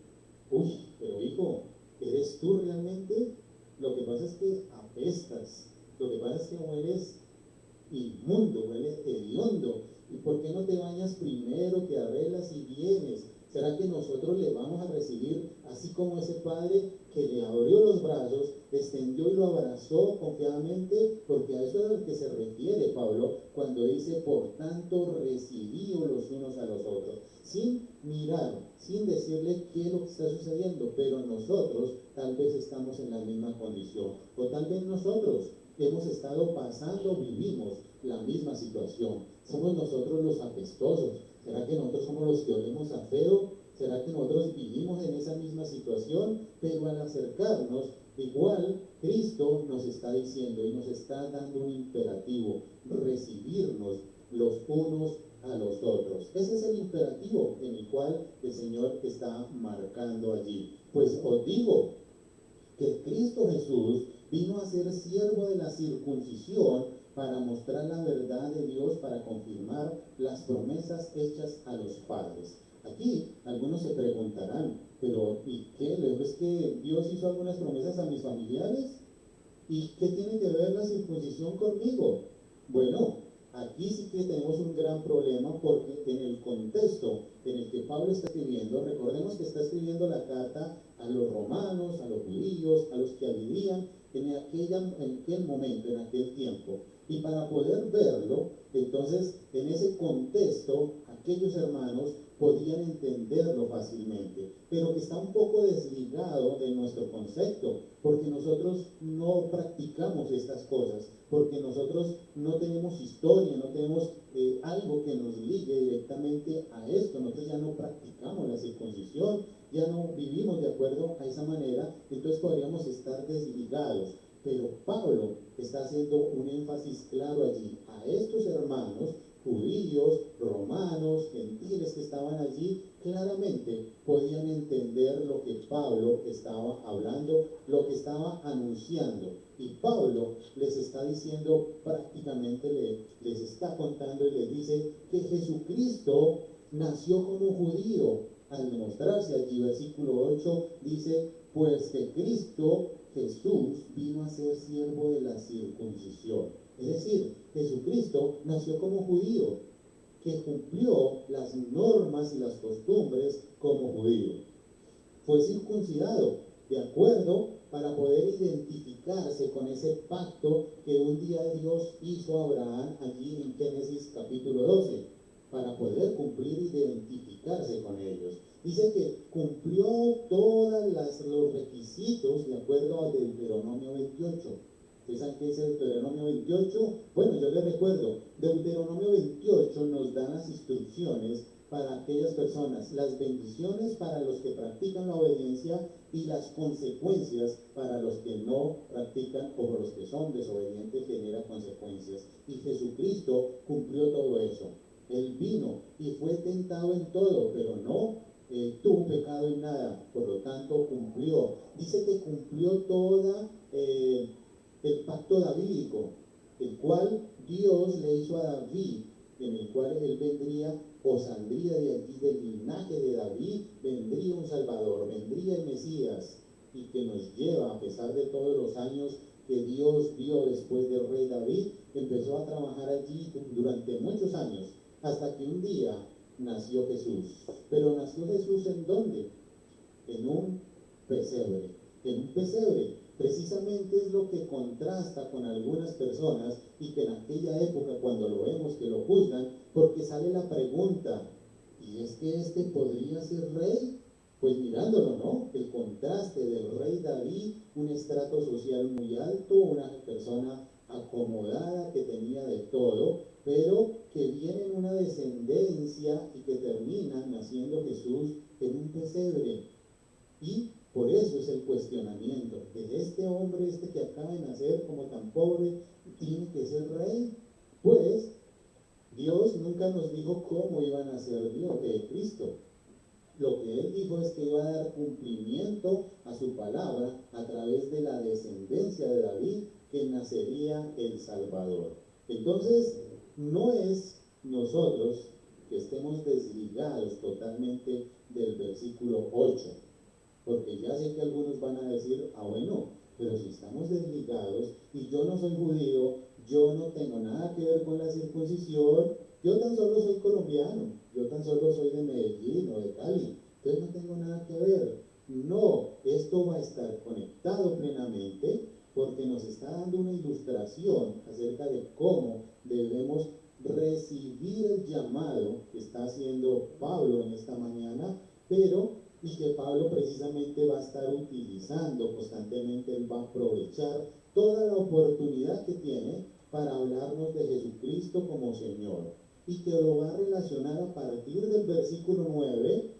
Uy, pero hijo, ¿eres tú realmente? Lo que pasa es que apestas, lo que pasa es que hueles inmundo, hueles hediondo. ¿Y por qué no te bañas primero, te arreglas y vienes? ¿Será que nosotros le vamos a recibir así como ese padre que le abrió los brazos, extendió y lo abrazó confiadamente? Porque a eso es a lo que se refiere Pablo cuando dice, por tanto, recibíos los unos a los otros, sin mirar, sin decirle qué es lo que está sucediendo, pero nosotros tal vez estamos en la misma condición, o tal vez nosotros hemos estado pasando, vivimos la misma situación. Somos nosotros los apestosos. ¿Será que nosotros somos los que olemos a feo? ¿Será que nosotros vivimos en esa misma situación? Pero al acercarnos, igual Cristo nos está diciendo y nos está dando un imperativo, recibirnos los unos a los otros. Ese es el imperativo en el cual el Señor está marcando allí. Pues os digo que Cristo Jesús vino a ser siervo de la circuncisión para mostrar la verdad de Dios, para confirmar las promesas hechas a los padres. Aquí algunos se preguntarán, pero ¿y qué? ¿Es que Dios hizo algunas promesas a mis familiares? ¿Y qué tiene que ver la circuncisión conmigo? Bueno, aquí sí que tenemos un gran problema porque en el contexto en el que Pablo está escribiendo, recordemos que está escribiendo la carta a los romanos, a los judíos, a los que vivían en aquel momento, en aquel tiempo. Y para poder verlo, entonces, en ese contexto, aquellos hermanos podían entenderlo fácilmente, pero que está un poco desligado de nuestro concepto, porque nosotros no practicamos estas cosas, porque nosotros no tenemos historia, no tenemos algo que nos ligue directamente a esto. Nosotros ya no practicamos la circuncisión, ya no vivimos de acuerdo a esa manera, entonces podríamos estar desligados. Pero Pablo está haciendo un énfasis claro allí a estos hermanos judíos, romanos, gentiles que estaban allí, claramente podían entender lo que Pablo estaba hablando, lo que estaba anunciando. Y Pablo les está diciendo, prácticamente les está contando y les dice que Jesucristo nació como judío. Al demostrarse allí, versículo 8 dice, pues que Cristo Jesús vino a ser siervo de la circuncisión. Es decir, Jesucristo nació como judío, que cumplió las normas y las costumbres como judío. Fue circuncidado, de acuerdo, para poder identificarse con ese pacto que un día Dios hizo a Abraham allí en Génesis capítulo 12, para poder cumplir e identificarse con ellos. Dice que cumplió todos los requisitos de acuerdo al Deuteronomio 28. ¿Ustedes saben qué dice Deuteronomio 28? Bueno, yo les recuerdo, Deuteronomio 28 nos da las instrucciones para aquellas personas, las bendiciones para los que practican la obediencia y las consecuencias para los que no practican o por los que son desobedientes, genera consecuencias. Y Jesucristo cumplió todo eso. Él vino y fue tentado en todo, pero no tuvo pecado en nada, por lo tanto cumplió. Dice que cumplió toda el pacto davídico, el cual Dios le hizo a David, en el cual él vendría o saldría de allí del linaje de David, vendría un Salvador, vendría el Mesías, y que nos lleva, a pesar de todos los años que Dios dio después del rey David, empezó a trabajar allí durante muchos años, hasta que un día nació Jesús. Pero nació Jesús ¿en dónde? En un pesebre. En un pesebre. Precisamente es lo que contrasta con algunas personas y que en aquella época cuando lo vemos que lo juzgan, porque sale la pregunta, ¿y es que este podría ser rey? Pues mirándolo, ¿no? El contraste del rey David, un estrato social muy alto, una persona acomodada que tenía de todo, pero que viene en una descendencia y que termina naciendo Jesús en un pesebre. Y por eso es el cuestionamiento de este hombre, que acaba de nacer como tan pobre, tiene que ser rey. Pues Dios nunca nos dijo cómo iba a nacer Cristo. lo que él dijo es que iba a dar cumplimiento a su palabra a través de la descendencia de David, que nacería el Salvador. Entonces, no es nosotros que estemos desligados totalmente del versículo 8, porque ya sé que algunos van a decir, bueno, pero si estamos desligados y yo no soy judío, yo no tengo nada que ver con la circuncisión, yo tan solo soy colombiano, yo tan solo soy de Medellín o de Cali, entonces no tengo nada que ver. No, esto va a estar conectado plenamente porque nos está dando una ilustración acerca de cómo debemos recibir el llamado que está haciendo Pablo en esta mañana, pero y que Pablo precisamente va a estar utilizando constantemente. Él va a aprovechar toda la oportunidad que tiene para hablarnos de Jesucristo como Señor, y que lo va a relacionar a partir del versículo 9,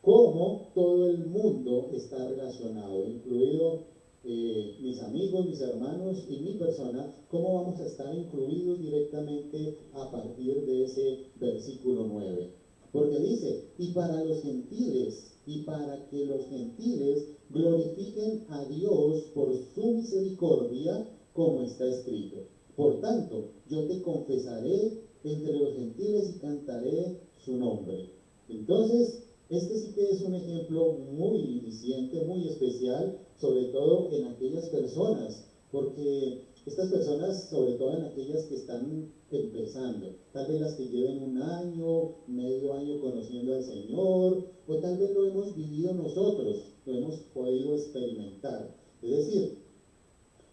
cómo todo el mundo está relacionado, incluido mis amigos, mis hermanos y mi persona, cómo vamos a estar incluidos directamente a partir de ese versículo 9. Porque dice, y para los gentiles, y para que los gentiles glorifiquen a Dios por su misericordia, como está escrito. Por tanto, yo te confesaré entre los gentiles y cantaré su nombre. Entonces, este sí que es un ejemplo muy diciente, muy especial, sobre todo en aquellas personas, porque estas personas, sobre todo en aquellas que están empezando, tal vez las que lleven un año, medio año conociendo al Señor, o tal vez lo hemos vivido nosotros, lo hemos podido experimentar. Es decir,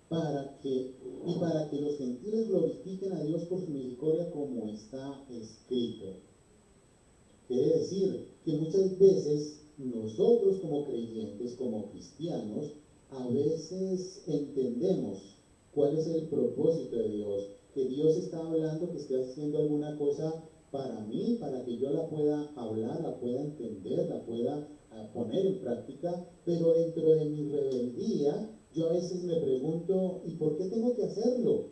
para que los gentiles glorifiquen a Dios por su misericordia, como está escrito. Quiere decir que muchas veces nosotros como creyentes, como cristianos, a veces entendemos cuál es el propósito de Dios, que Dios está hablando, que está haciendo alguna cosa para mí, para que yo la pueda hablar, la pueda entender, la pueda poner en práctica, pero dentro de mi rebeldía, yo a veces me pregunto, ¿y por qué tengo que hacerlo?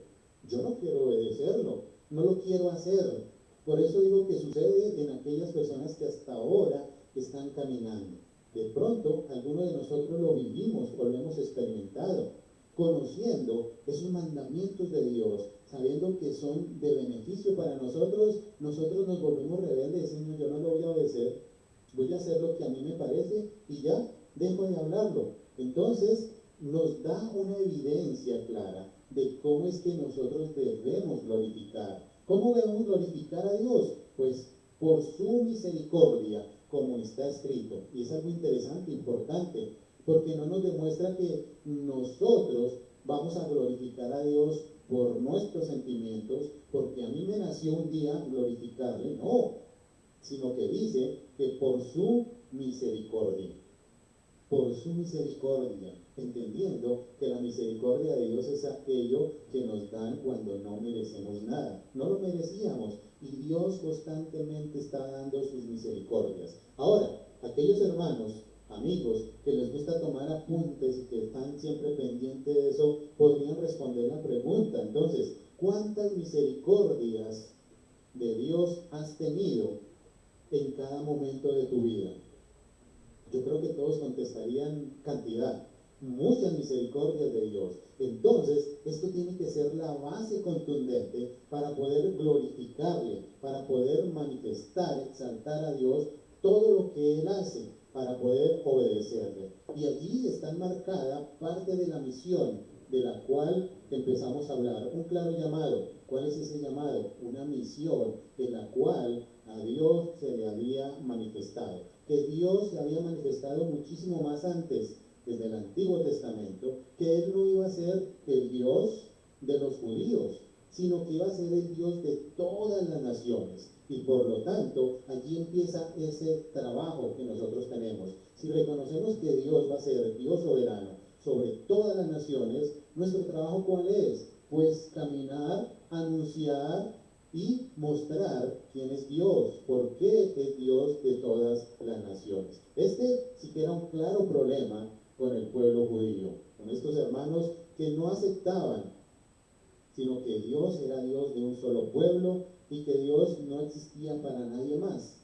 Yo no quiero obedecerlo, no lo quiero hacer. Por eso digo que sucede en aquellas personas que hasta ahora están caminando. De pronto, algunos de nosotros lo vivimos o lo hemos experimentado, conociendo esos mandamientos de Dios, sabiendo que son de beneficio para nosotros, nosotros nos volvemos rebeldes y decimos, yo no lo voy a obedecer, voy a hacer lo que a mí me parece y ya dejo de hablarlo. Entonces, nos da una evidencia clara de cómo es que nosotros debemos glorificar. ¿Cómo debemos glorificar a Dios? Pues por su misericordia, como está escrito. Y es algo interesante, importante, porque no nos demuestra que nosotros vamos a glorificar a Dios por nuestros sentimientos, porque a mí me nació un día glorificarle, no, sino que dice que por su misericordia. Por su misericordia, entendiendo que la misericordia de Dios es aquello que nos dan cuando no merecemos nada. No lo merecíamos y Dios constantemente está dando sus misericordias. Ahora, aquellos hermanos, amigos, que les gusta tomar apuntes y que están siempre pendientes de eso, podrían responder la pregunta. Entonces, ¿cuántas misericordias de Dios has tenido en cada momento de tu vida? Yo creo que todos contestarían cantidad, muchas misericordias de Dios. Entonces, esto tiene que ser la base contundente para poder glorificarle, para poder manifestar, exaltar a Dios todo lo que Él hace, para poder obedecerle. Y allí está enmarcada parte de la misión de la cual empezamos a hablar. Un claro llamado. ¿Cuál es ese llamado? Una misión de la cual a Dios se le había manifestado. Que Dios se había manifestado muchísimo más antes, desde el Antiguo Testamento, que Él no iba a ser el Dios de los judíos, sino que iba a ser el Dios de todas las naciones. Y por lo tanto, allí empieza ese trabajo que nosotros tenemos. Si reconocemos que Dios va a ser Dios soberano sobre todas las naciones, ¿nuestro trabajo cuál es? Pues caminar, anunciar y mostrar quién es Dios, por qué es Dios de todas las naciones. Este sí que era un claro problema con el pueblo judío, con estos hermanos que no aceptaban, sino que Dios era Dios de un solo pueblo y que Dios no existía para nadie más.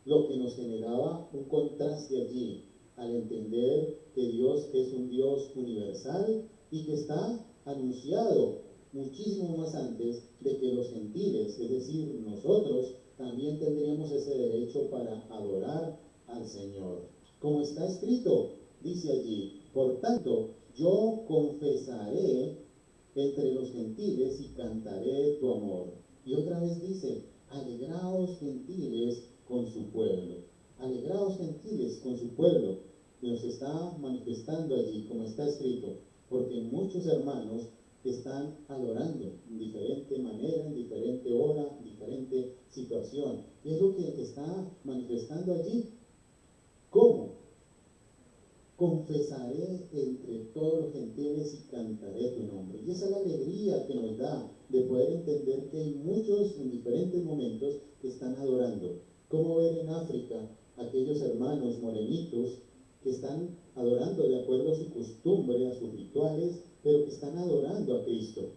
lo que nos generaba un contraste allí, al entender que Dios es un Dios universal y que está anunciado muchísimo más antes de que los gentiles, es decir, nosotros, también tendríamos ese derecho para adorar al Señor. Como está escrito, dice allí, por tanto, yo confesaré entre los gentiles y cantaré tu amor. Y otra vez dice, alegraos gentiles con su pueblo. Alegraos gentiles con su pueblo. Nos está manifestando allí, como está escrito, porque muchos hermanos están adorando en diferente manera, en diferente hora, en diferente situación. Y es lo que está manifestando allí. ¿Cómo? Confesaré entre todos los gentiles y cantaré tu nombre. Y esa es la alegría que nos da de poder entender que hay muchos en diferentes momentos que están adorando. ¿Cómo ver en África aquellos hermanos morenitos que están adorando de acuerdo a su costumbre, a sus rituales, pero que están adorando a Cristo?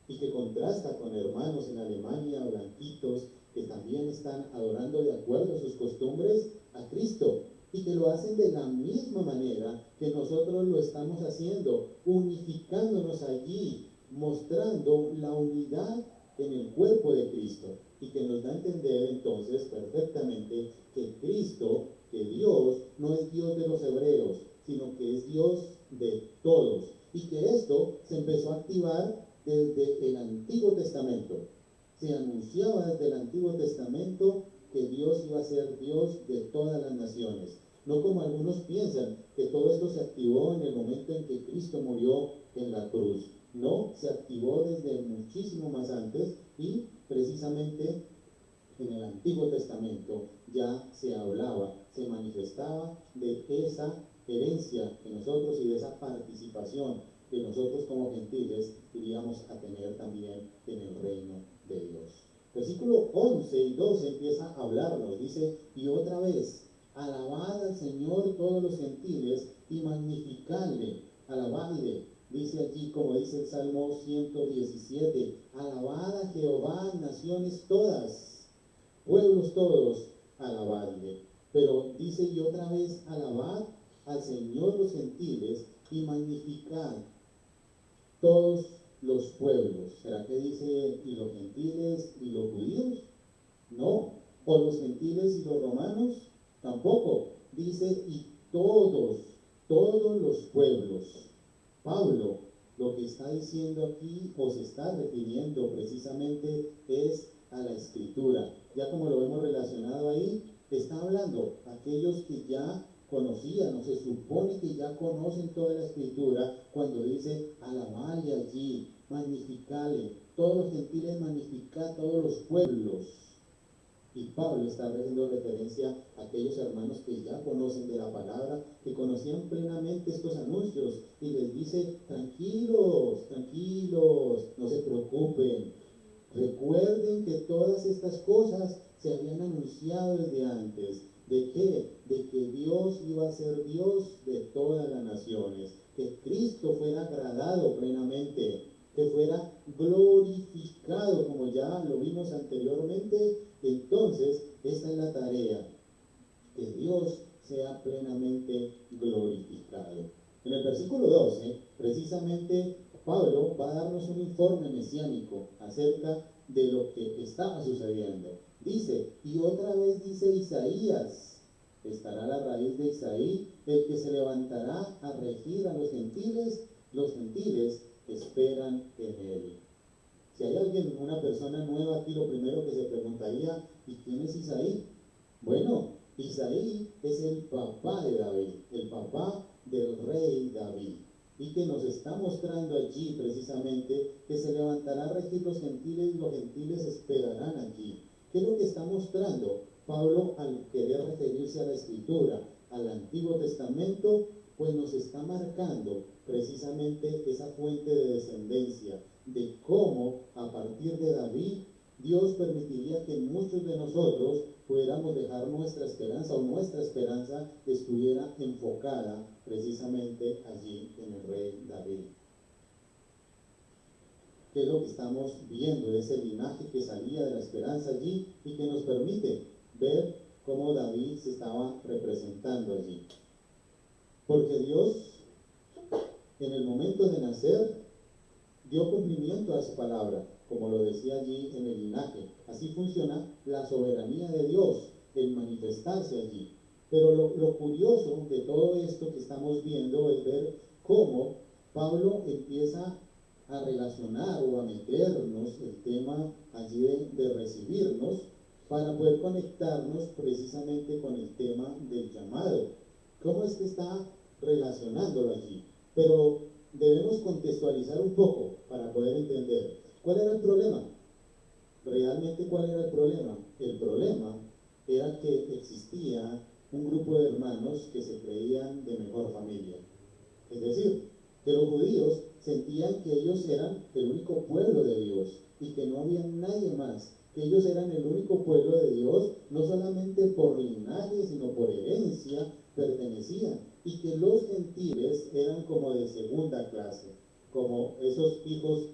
Y que contrasta con hermanos en Alemania, blanquitos, que también están adorando de acuerdo a sus costumbres a Cristo, y que lo hacen de la misma manera que nosotros lo estamos haciendo, unificándonos allí, mostrando la unidad en el cuerpo de Cristo, y que nos da a entender entonces perfectamente que Cristo, que Dios, no es Dios de los hebreos, sino que es Dios de todos, y que esto se empezó a activar desde el Antiguo Testamento. Se anunciaba desde el Antiguo Testamento que Dios iba a ser Dios de todas las naciones. No como algunos piensan, que todo esto se activó en el momento en que Cristo murió en la cruz. No, se activó desde muchísimo más antes, y precisamente en el Antiguo Testamento ya se hablaba, se manifestaba de esa herencia en nosotros y de esa participación que nosotros como gentiles iríamos a tener también en el reino de Dios. Versículo 11 y 12 empieza a hablarnos, dice, y otra vez, alabad al Señor todos los gentiles y magnificadle, alabadle. Dice aquí, como dice el Salmo 117, alabad a Jehová, naciones todas, pueblos todos, alabadle. Pero dice, y otra vez, alabad al Señor los gentiles y magnificad todos los pueblos. ¿Será que dice y los gentiles y los judíos? No. ¿O los gentiles y los romanos? Tampoco. Dice y todos los pueblos. Pablo lo que está diciendo aquí, o se está refiriendo precisamente, es a la Escritura. Ya como lo hemos relacionado ahí, está hablando a aquellos que ya conocían, o se supone que ya conocen toda la Escritura, cuando dice alabadle allí, magnificale, todos los gentiles magnificad, todos los pueblos. Y Pablo está haciendo referencia a aquellos hermanos que ya conocen de la palabra, que conocían plenamente estos anuncios, y les dice, tranquilos, tranquilos, no se preocupen, recuerden que todas estas cosas se habían anunciado desde antes. ¿De qué? De que Dios iba a ser Dios de todas las naciones, que Cristo fuera agradado plenamente, que fuera glorificado, como ya lo vimos anteriormente. Entonces, esta es la tarea, que Dios sea plenamente glorificado. En el versículo 12, precisamente, Pablo va a darnos un informe mesiánico acerca de lo que estaba sucediendo. Dice, y otra vez dice Isaías, estará la raíz de Isaí, el que se levantará a regir a los gentiles esperan en él. Si hay alguien, una persona nueva aquí, lo primero que se preguntaría, ¿y quién es Isaí? Bueno, Isaí es el papá de David, el papá del rey David, y que nos está mostrando allí precisamente que se levantará a regir los gentiles y los gentiles esperarán allí. ¿Qué es lo que está mostrando Pablo al querer referirse a la Escritura, al Antiguo Testamento? Pues nos está marcando precisamente esa fuente de descendencia, de cómo a partir de David Dios permitiría que muchos de nosotros pudiéramos dejar nuestra esperanza, o nuestra esperanza estuviera enfocada precisamente allí en el rey David. ¿Qué es lo que estamos viendo? Ese linaje que salía de la esperanza allí y que nos permite ver cómo David se estaba representando allí. Porque Dios, en el momento de nacer, dio cumplimiento a su palabra, como lo decía allí en el linaje. Así funciona la soberanía de Dios en manifestarse allí. Pero lo curioso de todo esto que estamos viendo es ver cómo Pablo empieza a relacionar o a meternos el tema allí de recibirnos para poder conectarnos precisamente con el tema del llamado. ¿Cómo es que está relacionándolo allí? Pero debemos contextualizar un poco para poder entender. ¿Cuál era el problema? Realmente, ¿cuál era el problema? El problema era que existía un grupo de hermanos que se creían de mejor familia. Es decir, que los judíos sentían que ellos eran el único pueblo de Dios y que no había nadie más, que ellos eran el único pueblo de Dios, no solamente por linaje, sino por herencia pertenecían, y que los gentiles eran como de segunda clase, como esos hijos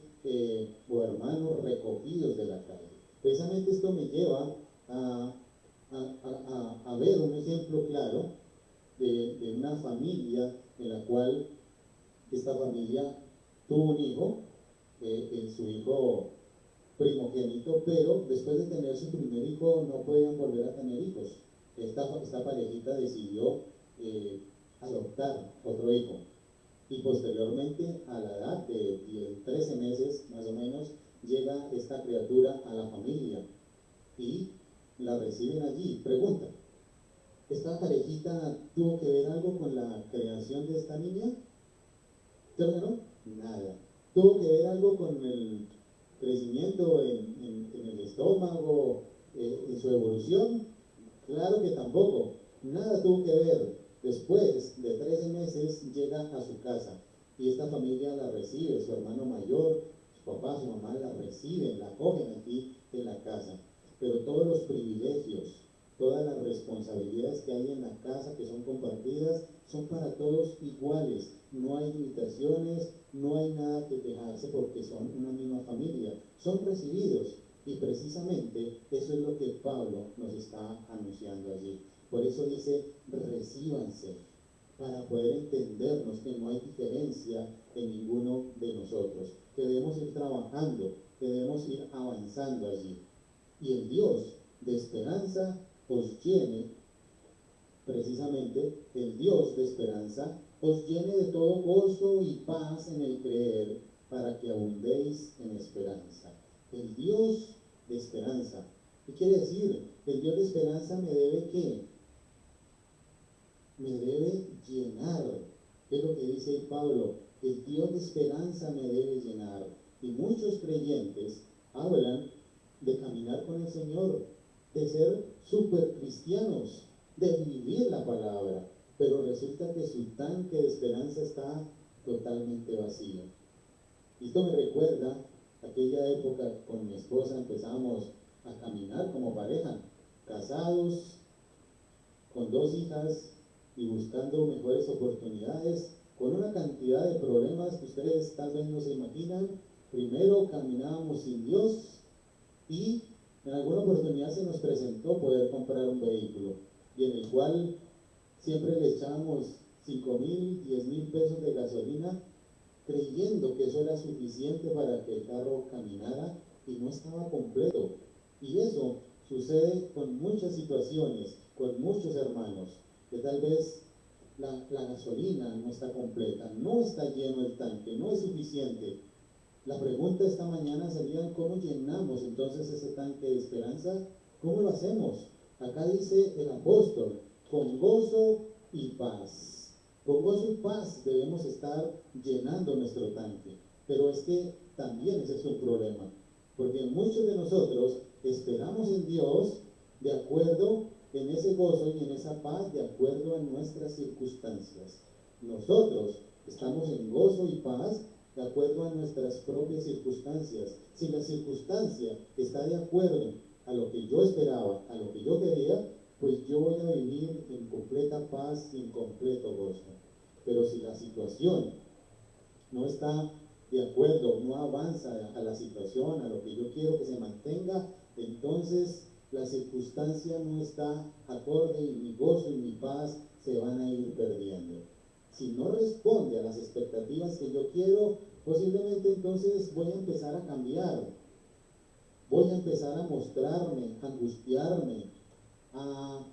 o hermanos recogidos de la calle. Precisamente esto me lleva a ver un ejemplo claro de una familia en la cual esta familia tuvo un hijo, su hijo primogénito, pero después de tener su primer hijo no podían volver a tener hijos. Esta parejita decidió adoptar otro hijo y posteriormente a la edad de 13 meses más o menos llega esta criatura a la familia y la reciben allí. Pregunta, ¿esta parejita tuvo que ver algo con la creación de esta niña? ¿Claro que no? Nada. ¿Tuvo que ver algo con el crecimiento en el estómago, en su evolución? Claro que tampoco. Nada tuvo que ver. Después de 13 meses llega a su casa y esta familia la recibe, su hermano mayor, su papá, su mamá la reciben, la acogen aquí en la casa. Pero todos los privilegios, todas las responsabilidades que hay en la casa que son compartidas son para todos iguales. No hay limitaciones, no hay nada que quejarse porque son una misma familia. Son recibidos y precisamente eso es lo que Pablo nos está anunciando allí. Por eso dice, recíbanse, para poder entendernos que no hay diferencia en ninguno de nosotros, que debemos ir trabajando, que debemos ir avanzando allí. Y el Dios de esperanza os llene, precisamente el Dios de esperanza os llene de todo gozo y paz en el creer, para que abundéis en esperanza. El Dios de esperanza. ¿Qué quiere decir? El Dios de esperanza me debe ¿qué? Me debe llenar. ¿Qué es lo que dice Pablo? El Dios de esperanza me debe llenar. Y muchos creyentes hablan de caminar con el Señor, de ser super cristianos, de vivir la palabra, pero resulta que su tanque de esperanza está totalmente vacío. Y esto me recuerda aquella época con mi esposa empezamos a caminar como pareja, casados, con 2 hijas y buscando mejores oportunidades, con una cantidad de problemas que ustedes tal vez no se imaginan. Primero caminábamos sin Dios y en alguna oportunidad se nos presentó poder comprar un vehículo y en el cual siempre le echábamos 5,000, 10,000 pesos de gasolina creyendo que eso era suficiente para que el carro caminara y no estaba completo. Y eso sucede con muchas situaciones, con muchos hermanos, que tal vez la gasolina no está completa, no está lleno el tanque, no es suficiente. La pregunta esta mañana sería, ¿cómo llenamos entonces ese tanque de esperanza? ¿Cómo lo hacemos? Acá dice el apóstol, con gozo y paz. Con gozo y paz debemos estar llenando nuestro tanque. Pero es que también ese es un problema, porque muchos de nosotros esperamos en Dios de acuerdo en ese gozo y en esa paz de acuerdo a nuestras circunstancias. Nosotros estamos en gozo y paz de acuerdo a nuestras propias circunstancias. Si la circunstancia está de acuerdo a lo que yo esperaba, a lo que yo quería, pues yo voy a vivir en completa paz y en completo gozo. Pero si la situación no está de acuerdo, no avanza a la situación, a lo que yo quiero que se mantenga, entonces la circunstancia no está acorde y mi gozo y mi paz se van a ir perdiendo. Si no responde a las expectativas que yo quiero, posiblemente entonces voy a empezar a cambiar, voy a empezar a mostrarme, a angustiarme, a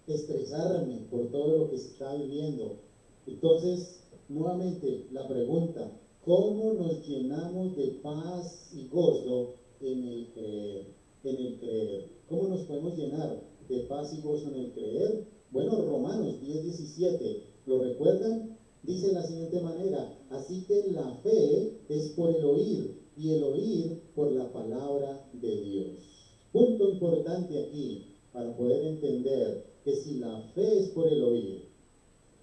estresarme por todo lo que se está viviendo. Entonces, nuevamente la pregunta, ¿cómo nos llenamos de paz y gozo en el creer? ¿Cómo nos podemos llenar de paz y gozo en el creer? Bueno, Romanos 10:17, ¿lo recuerdan? Dice de la siguiente manera, así que la fe es por el oír y el oír por la palabra de Dios. Punto importante aquí para poder entender que si la fe es por el oír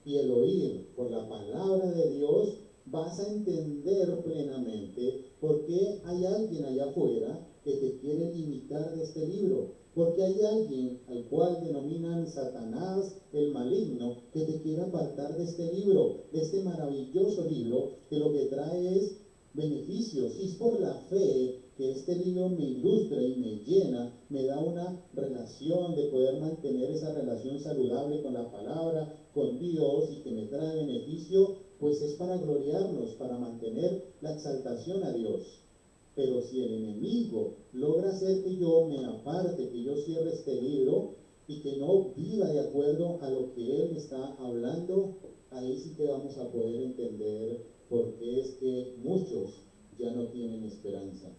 y el oír por la palabra de Dios, vas a entender plenamente por qué hay alguien allá afuera que te quiere limitar de este libro, porque hay alguien al cual denominan Satanás el maligno que te quiere apartar de este libro, de este maravilloso libro que lo que trae es beneficios. Y es por la fe que este libro me ilustra y me llena, me da una relación de poder mantener esa relación saludable con la palabra, con Dios, y que me trae beneficio, pues es para gloriarnos, para mantener la exaltación a Dios. Pero si el enemigo logra hacer que yo me aparte, que yo cierre este libro y que no viva de acuerdo a lo que él está hablando, ahí sí que vamos a poder entender por qué es que muchos ya no tienen esperanza.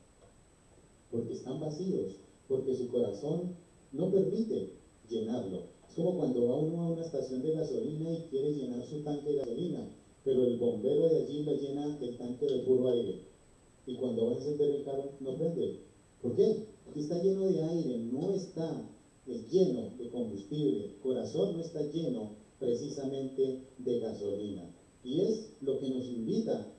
Porque están vacíos, porque su corazón no permite llenarlo. Es como cuando va uno a una estación de gasolina y quiere llenar su tanque de gasolina, pero el bombero de allí le llena el tanque de puro aire. Y cuando va a encender el carro, no prende. ¿Por qué? Porque está lleno de aire, no está lleno de combustible. El corazón no está lleno precisamente de gasolina. Y es lo que nos invita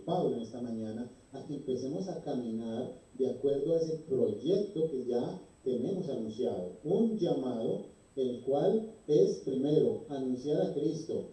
Pablo en esta mañana, a que empecemos a caminar de acuerdo a ese proyecto que ya tenemos anunciado. Un llamado, el cual es primero anunciar a Cristo,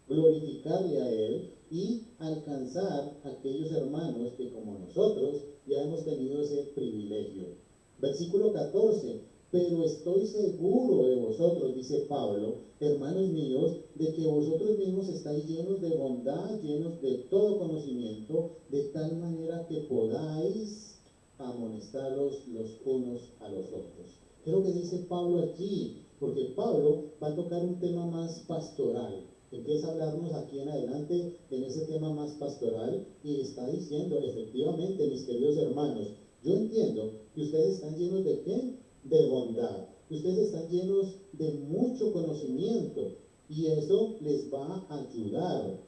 glorificarle a Él y alcanzar a aquellos hermanos que como nosotros ya hemos tenido ese privilegio. Versículo 14, pero estoy seguro de vosotros, dice Pablo, hermanos míos, de que vosotros mismos estáis llenos de bondad, llenos de todo conocimiento, de tal manera que podáis amonestarlos los unos a los otros. ¿Qué es lo que dice Pablo aquí? Porque Pablo va a tocar un tema más pastoral. Empieza a hablarnos aquí en adelante en ese tema más pastoral y está diciendo, efectivamente, mis queridos hermanos, yo entiendo que ustedes están llenos de ¿qué? De bondad. Ustedes están llenos de mucho conocimiento y eso les va a ayudar,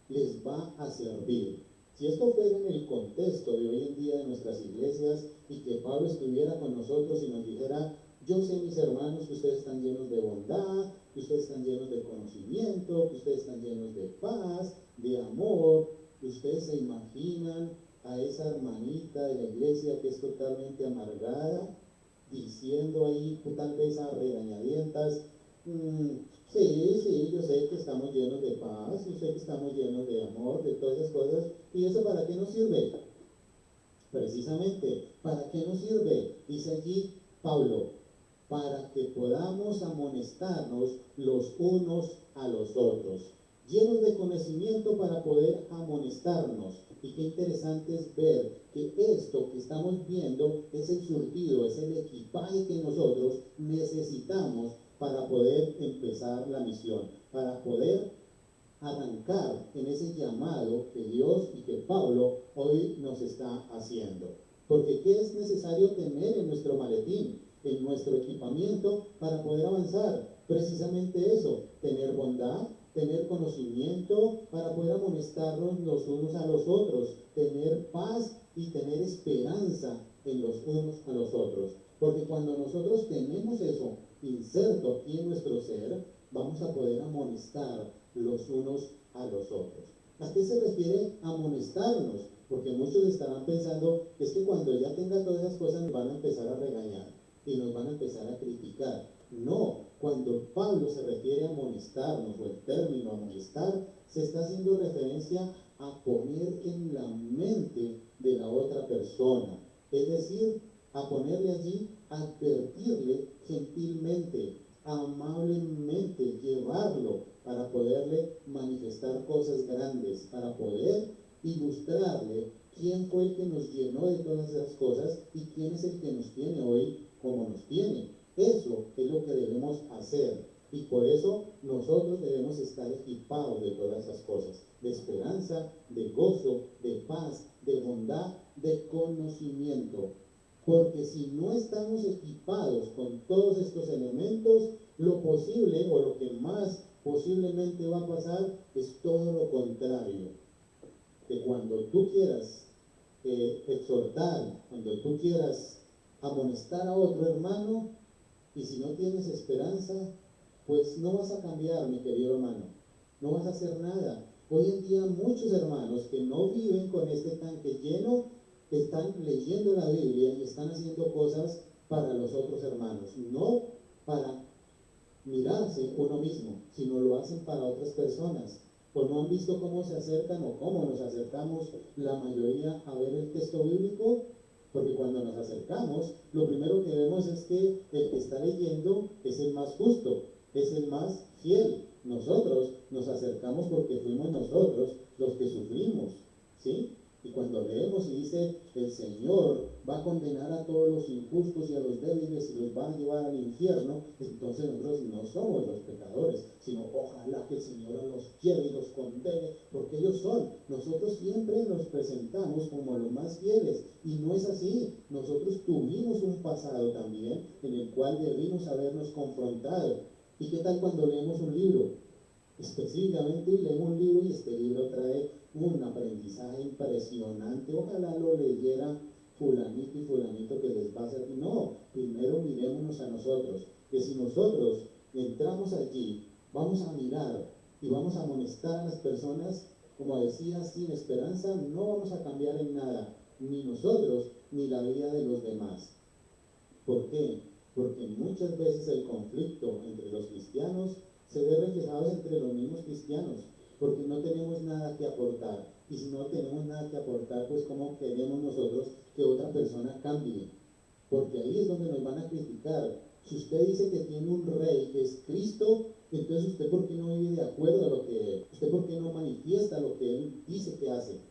les va a servir. Si esto fuera en el contexto de hoy en día de nuestras iglesias y que Pablo estuviera con nosotros y nos dijera, yo sé, mis hermanos, que ustedes están llenos de bondad, que ustedes están llenos de conocimiento, que ustedes están llenos de paz, de amor, que ustedes se imaginan a esa hermanita de la iglesia que es totalmente amargada, diciendo ahí tal vez a regañadientas, sí, yo sé que estamos llenos de paz, yo sé que estamos llenos de amor, de todas esas cosas, ¿y eso para qué nos sirve? Precisamente, ¿para qué nos sirve? Dice allí Pablo, para que podamos amonestarnos los unos a los otros, llenos de conocimiento para poder amonestarnos. Y qué interesante es ver que esto que estamos viendo es el surtido, es el equipaje que nosotros necesitamos para poder empezar la misión, para poder arrancar en ese llamado que Dios y que Pablo hoy nos está haciendo. Porque ¿qué es necesario tener en nuestro maletín, en nuestro equipamiento para poder avanzar? Precisamente eso, tener bondad, tener conocimiento para poder amonestarnos los unos a los otros, tener paz y tener esperanza en los unos a los otros. Porque cuando nosotros tenemos eso inserto aquí en nuestro ser, vamos a poder amonestar los unos a los otros. ¿A qué se refiere amonestarnos? Porque muchos estarán pensando, es que cuando ya tenga todas esas cosas nos van a empezar a regañar y nos van a empezar a criticar. No, cuando Pablo se refiere a amonestarnos, o el término amonestar, se está haciendo referencia a poner en la mente de la otra persona. Es decir, a ponerle allí advertencia asistirle gentilmente, amablemente, llevarlo para poderle manifestar cosas grandes, para poder ilustrarle quién fue el que nos llenó de todas esas cosas y quién es el que nos tiene hoy como nos tiene. Eso es lo que debemos hacer. Y por eso nosotros debemos estar equipados de todas esas cosas, de esperanza, de gozo, de paz, de bondad, de conocimiento. Porque si no estamos equipados con todos estos elementos, lo posible o lo que más posiblemente va a pasar es todo lo contrario. Que cuando tú quieras exhortar, cuando tú quieras amonestar a otro hermano, y si no tienes esperanza, pues no vas a cambiar, mi querido hermano, no vas a hacer nada. Hoy en día muchos hermanos que no viven con este tanque lleno, están leyendo la Biblia y están haciendo cosas para los otros hermanos, no para mirarse uno mismo, sino lo hacen para otras personas. ¿O no han visto cómo se acercan o cómo nos acercamos la mayoría a ver el texto bíblico? Porque cuando nos acercamos, lo primero que vemos es que el que está leyendo es el más justo, es el más fiel. Nosotros nos acercamos porque fuimos nosotros los que sufrimos, ¿sí? Y cuando leemos y dice, el Señor va a condenar a todos los injustos y a los débiles y los va a llevar al infierno, entonces nosotros no somos los pecadores, sino ojalá que el Señor los lleve y los condene, porque ellos son. Nosotros siempre nos presentamos como los más fieles, y no es así. Nosotros tuvimos un pasado también en el cual debimos habernos confrontado. ¿Y qué tal cuando leemos un libro? Específicamente leemos un libro y este libro trae un aprendizaje impresionante. Ojalá lo leyera fulanito y fulanito que les va a servir. No, primero mirémonos a nosotros, que si nosotros entramos allí, vamos a mirar y vamos a amonestar a las personas, como decía, sin esperanza, no vamos a cambiar en nada, ni nosotros, ni la vida de los demás. ¿Por qué? Porque muchas veces el conflicto entre los cristianos se ve reflejado entre los mismos cristianos, porque no tenemos nada que aportar. Y si no tenemos nada que aportar, pues ¿cómo queremos nosotros que otra persona cambie? Porque ahí es donde nos van a criticar. Si usted dice que tiene un rey que es Cristo, entonces usted ¿por qué no vive de acuerdo a lo que usted por qué no manifiesta lo que él dice que hace?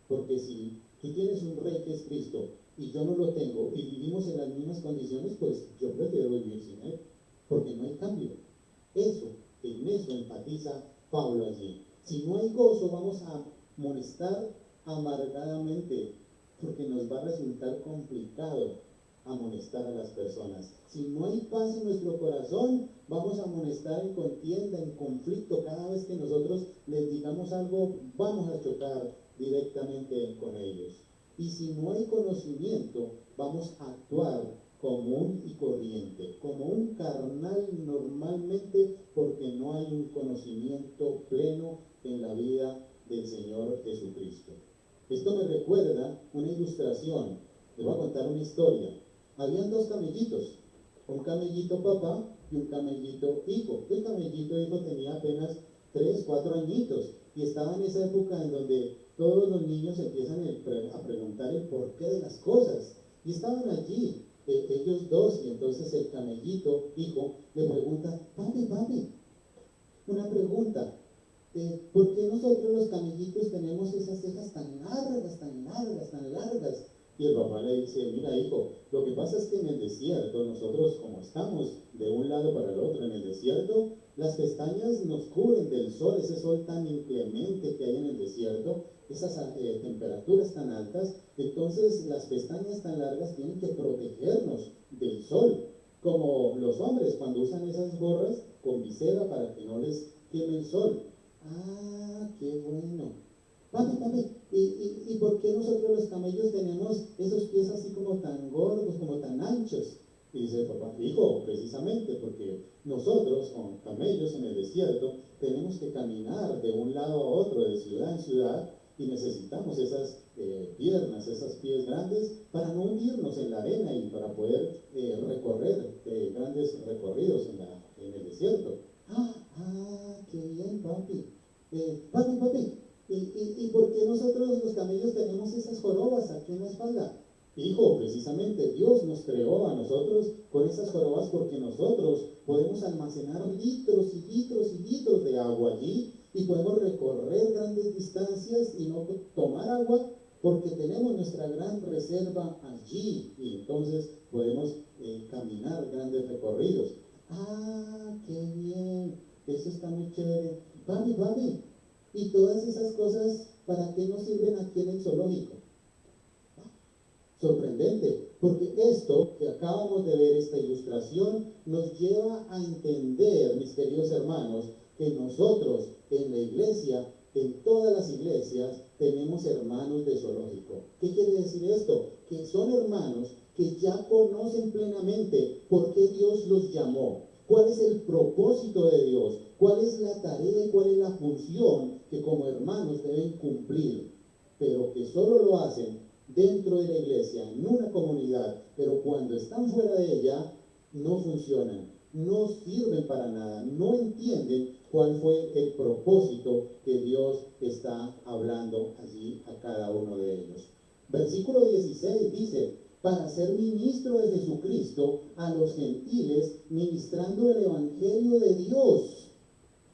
Porque si tú tienes un rey que es Cristo y yo no lo tengo y vivimos en las mismas condiciones, pues yo prefiero vivir sin él, porque no hay cambio. En eso enfatiza Pablo allí. Si no hay gozo, vamos a amonestar amargadamente, porque nos va a resultar complicado amonestar a las personas. Si no hay paz en nuestro corazón, vamos a amonestar en contienda, en conflicto. Cada vez que nosotros les digamos algo, vamos a chocar directamente con ellos. Y si no hay conocimiento, vamos a actuar común y corriente, como un carnal normalmente, porque no hay un conocimiento pleno en la vida del Señor Jesucristo. Esto me recuerda una ilustración. Les voy a contar una historia. Habían dos camellitos, un camellito papá y un camellito hijo. El camellito hijo tenía apenas 3, 4 añitos y estaba en esa época en donde todos los niños empiezan a preguntar el porqué de las cosas. Y estaban allí ellos dos, y entonces el camellito hijo le pregunta, papi, una pregunta, ¿por qué nosotros los camellitos tenemos esas cejas tan largas, tan largas, tan largas? Y el papá le dice, mira hijo, lo que pasa es que en el desierto, nosotros como estamos de un lado para el otro en el desierto, las pestañas nos cubren del sol, ese sol tan inclemente que hay en el desierto, esas temperaturas tan altas, entonces las pestañas tan largas tienen que protegernos del sol, como los hombres cuando usan esas gorras con visera para que no les queme el sol. Ah, qué bueno. Papi, ¿y por qué nosotros los camellos tenemos esos pies así como tan gordos, como tan anchos? Y dice el papá, hijo, precisamente porque nosotros, con camellos en el desierto, tenemos que caminar de un lado a otro, de ciudad en ciudad, y necesitamos esas piernas, esos pies grandes para no hundirnos en la arena y para poder recorrer grandes recorridos en el desierto. Qué bien, papi. Papi, ¿y por qué nosotros los camellos tenemos esas jorobas aquí en la espalda? Hijo, precisamente Dios nos creó a nosotros con esas jorobas porque nosotros podemos almacenar litros y litros y litros de agua allí y podemos recorrer grandes distancias y no tomar agua porque tenemos nuestra gran reserva allí y entonces podemos caminar grandes recorridos. Ah, qué bien, eso está muy chévere. Papi, y todas esas cosas, ¿para qué nos sirven aquí en el zoológico? Sorprendente, porque esto que acabamos de ver, esta ilustración, nos lleva a entender, mis queridos hermanos, que nosotros en la iglesia, en todas las iglesias, tenemos hermanos de zoológico. ¿Qué quiere decir esto? Que son hermanos que ya conocen plenamente por qué Dios los llamó, cuál es el propósito de Dios, cuál es la tarea y cuál es la función que como hermanos deben cumplir, pero que solo lo hacen dentro de la iglesia, en una comunidad, pero cuando están fuera de ella, no funcionan, no sirven para nada, no entienden cuál fue el propósito que Dios está hablando allí a cada uno de ellos. Versículo 16 dice, para ser ministro de Jesucristo a los gentiles, ministrando el evangelio de Dios.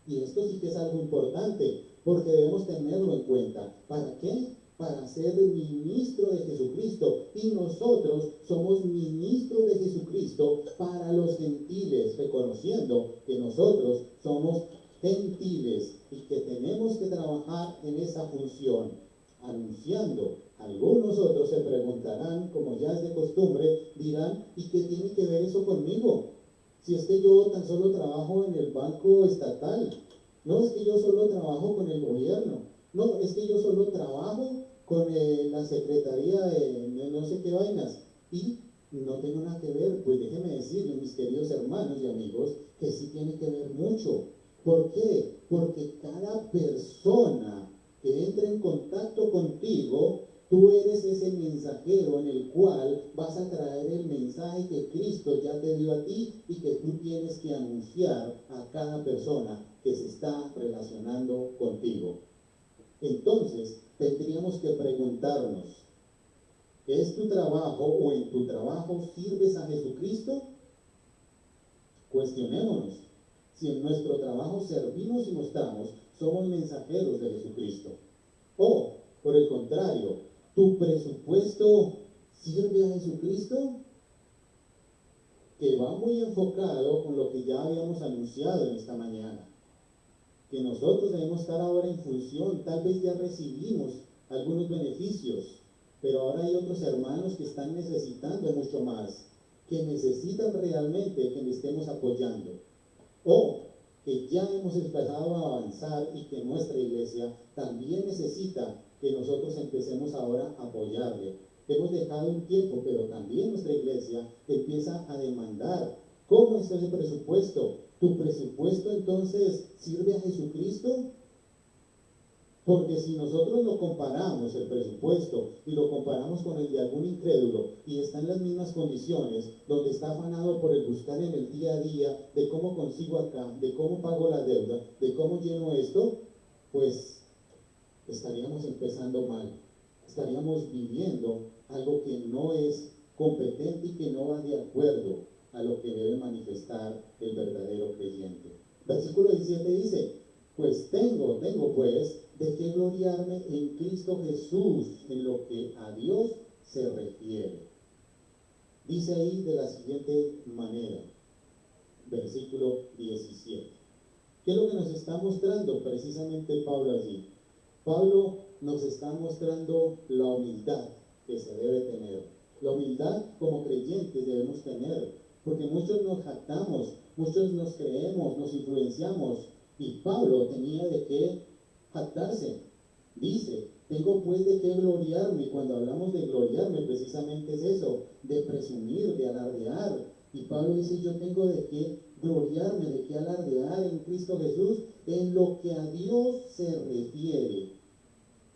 Y esto sí que es algo importante, porque debemos tenerlo en cuenta. ¿Para qué? Para ser ministro de Jesucristo. Y nosotros somos ministros de Jesucristo para los gentiles, reconociendo que nosotros somos gentiles y que tenemos que trabajar en esa función, anunciando. Algunos otros se preguntarán, como ya es de costumbre, dirán, ¿y qué tiene que ver eso conmigo? Si es que yo tan solo trabajo en el banco estatal, no es que yo solo trabajo con el gobierno, no, es que yo solo trabajo con la secretaría de no sé qué vainas y no tengo nada que ver. Pues déjenme decirles, mis queridos hermanos y amigos, que sí tiene que ver mucho. ¿Por qué? Porque cada persona que entre en contacto contigo, tú eres ese mensajero en el cual vas a traer el mensaje que Cristo ya te dio a ti y que tú tienes que anunciar a cada persona que se está relacionando contigo. Entonces, tendríamos que preguntarnos, ¿es tu trabajo o en tu trabajo sirves a Jesucristo? Cuestionémonos. Si en nuestro trabajo servimos y mostramos, somos mensajeros de Jesucristo. O, por el contrario, ¿tu presupuesto sirve a Jesucristo? Que va muy enfocado con lo que ya habíamos anunciado en esta mañana. Que nosotros debemos estar ahora en función, tal vez ya recibimos algunos beneficios, pero ahora hay otros hermanos que están necesitando mucho más, que necesitan realmente que le estemos apoyando, o que ya hemos empezado a avanzar y que nuestra iglesia también necesita que nosotros empecemos ahora a apoyarle. Hemos dejado un tiempo, pero también nuestra iglesia empieza a demandar. ¿Cómo está el presupuesto? ¿Tu presupuesto entonces sirve a Jesucristo? Porque si nosotros lo comparamos, el presupuesto, y lo comparamos con el de algún incrédulo, y está en las mismas condiciones, donde está afanado por el buscar en el día a día, de cómo consigo acá, de cómo pago la deuda, de cómo lleno esto, pues estaríamos empezando mal. Estaríamos viviendo algo que no es competente y que no va de acuerdo a lo que debe manifestar el verdadero creyente. Versículo 17 dice, pues tengo pues de qué gloriarme en Cristo Jesús en lo que a Dios se refiere. Dice ahí de la siguiente manera, versículo 17. ¿Qué es lo que nos está mostrando precisamente Pablo allí? Pablo nos está mostrando la humildad que se debe tener. La humildad como creyentes debemos tener, porque muchos nos jactamos, muchos nos creemos, nos influenciamos, y Pablo tenía de qué jactarse. Dice, tengo pues de qué gloriarme. Cuando hablamos de gloriarme, precisamente es eso, de presumir, de alardear. Y Pablo dice, yo tengo de qué gloriarme, de qué alardear en Cristo Jesús, en lo que a Dios se refiere,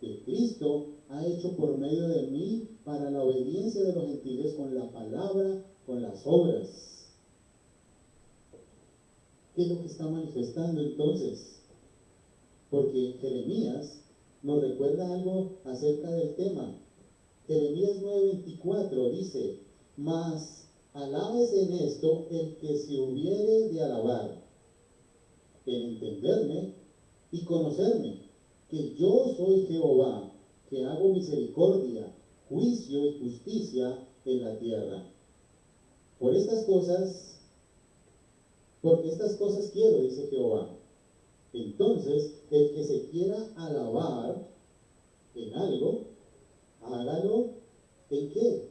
que Cristo ha hecho por medio de mí para la obediencia de los gentiles con la palabra, con las obras. ¿Qué es lo que está manifestando entonces? Porque Jeremías nos recuerda algo acerca del tema. Jeremías 9:24 dice: mas alábese en esto el que se hubiere de alabar, en entenderme y conocerme, que yo soy Jehová, que hago misericordia, juicio y justicia en la tierra. Por estas cosas, porque estas cosas quiero, dice Jehová. Entonces, el que se quiera alabar en algo, hágalo ¿en qué?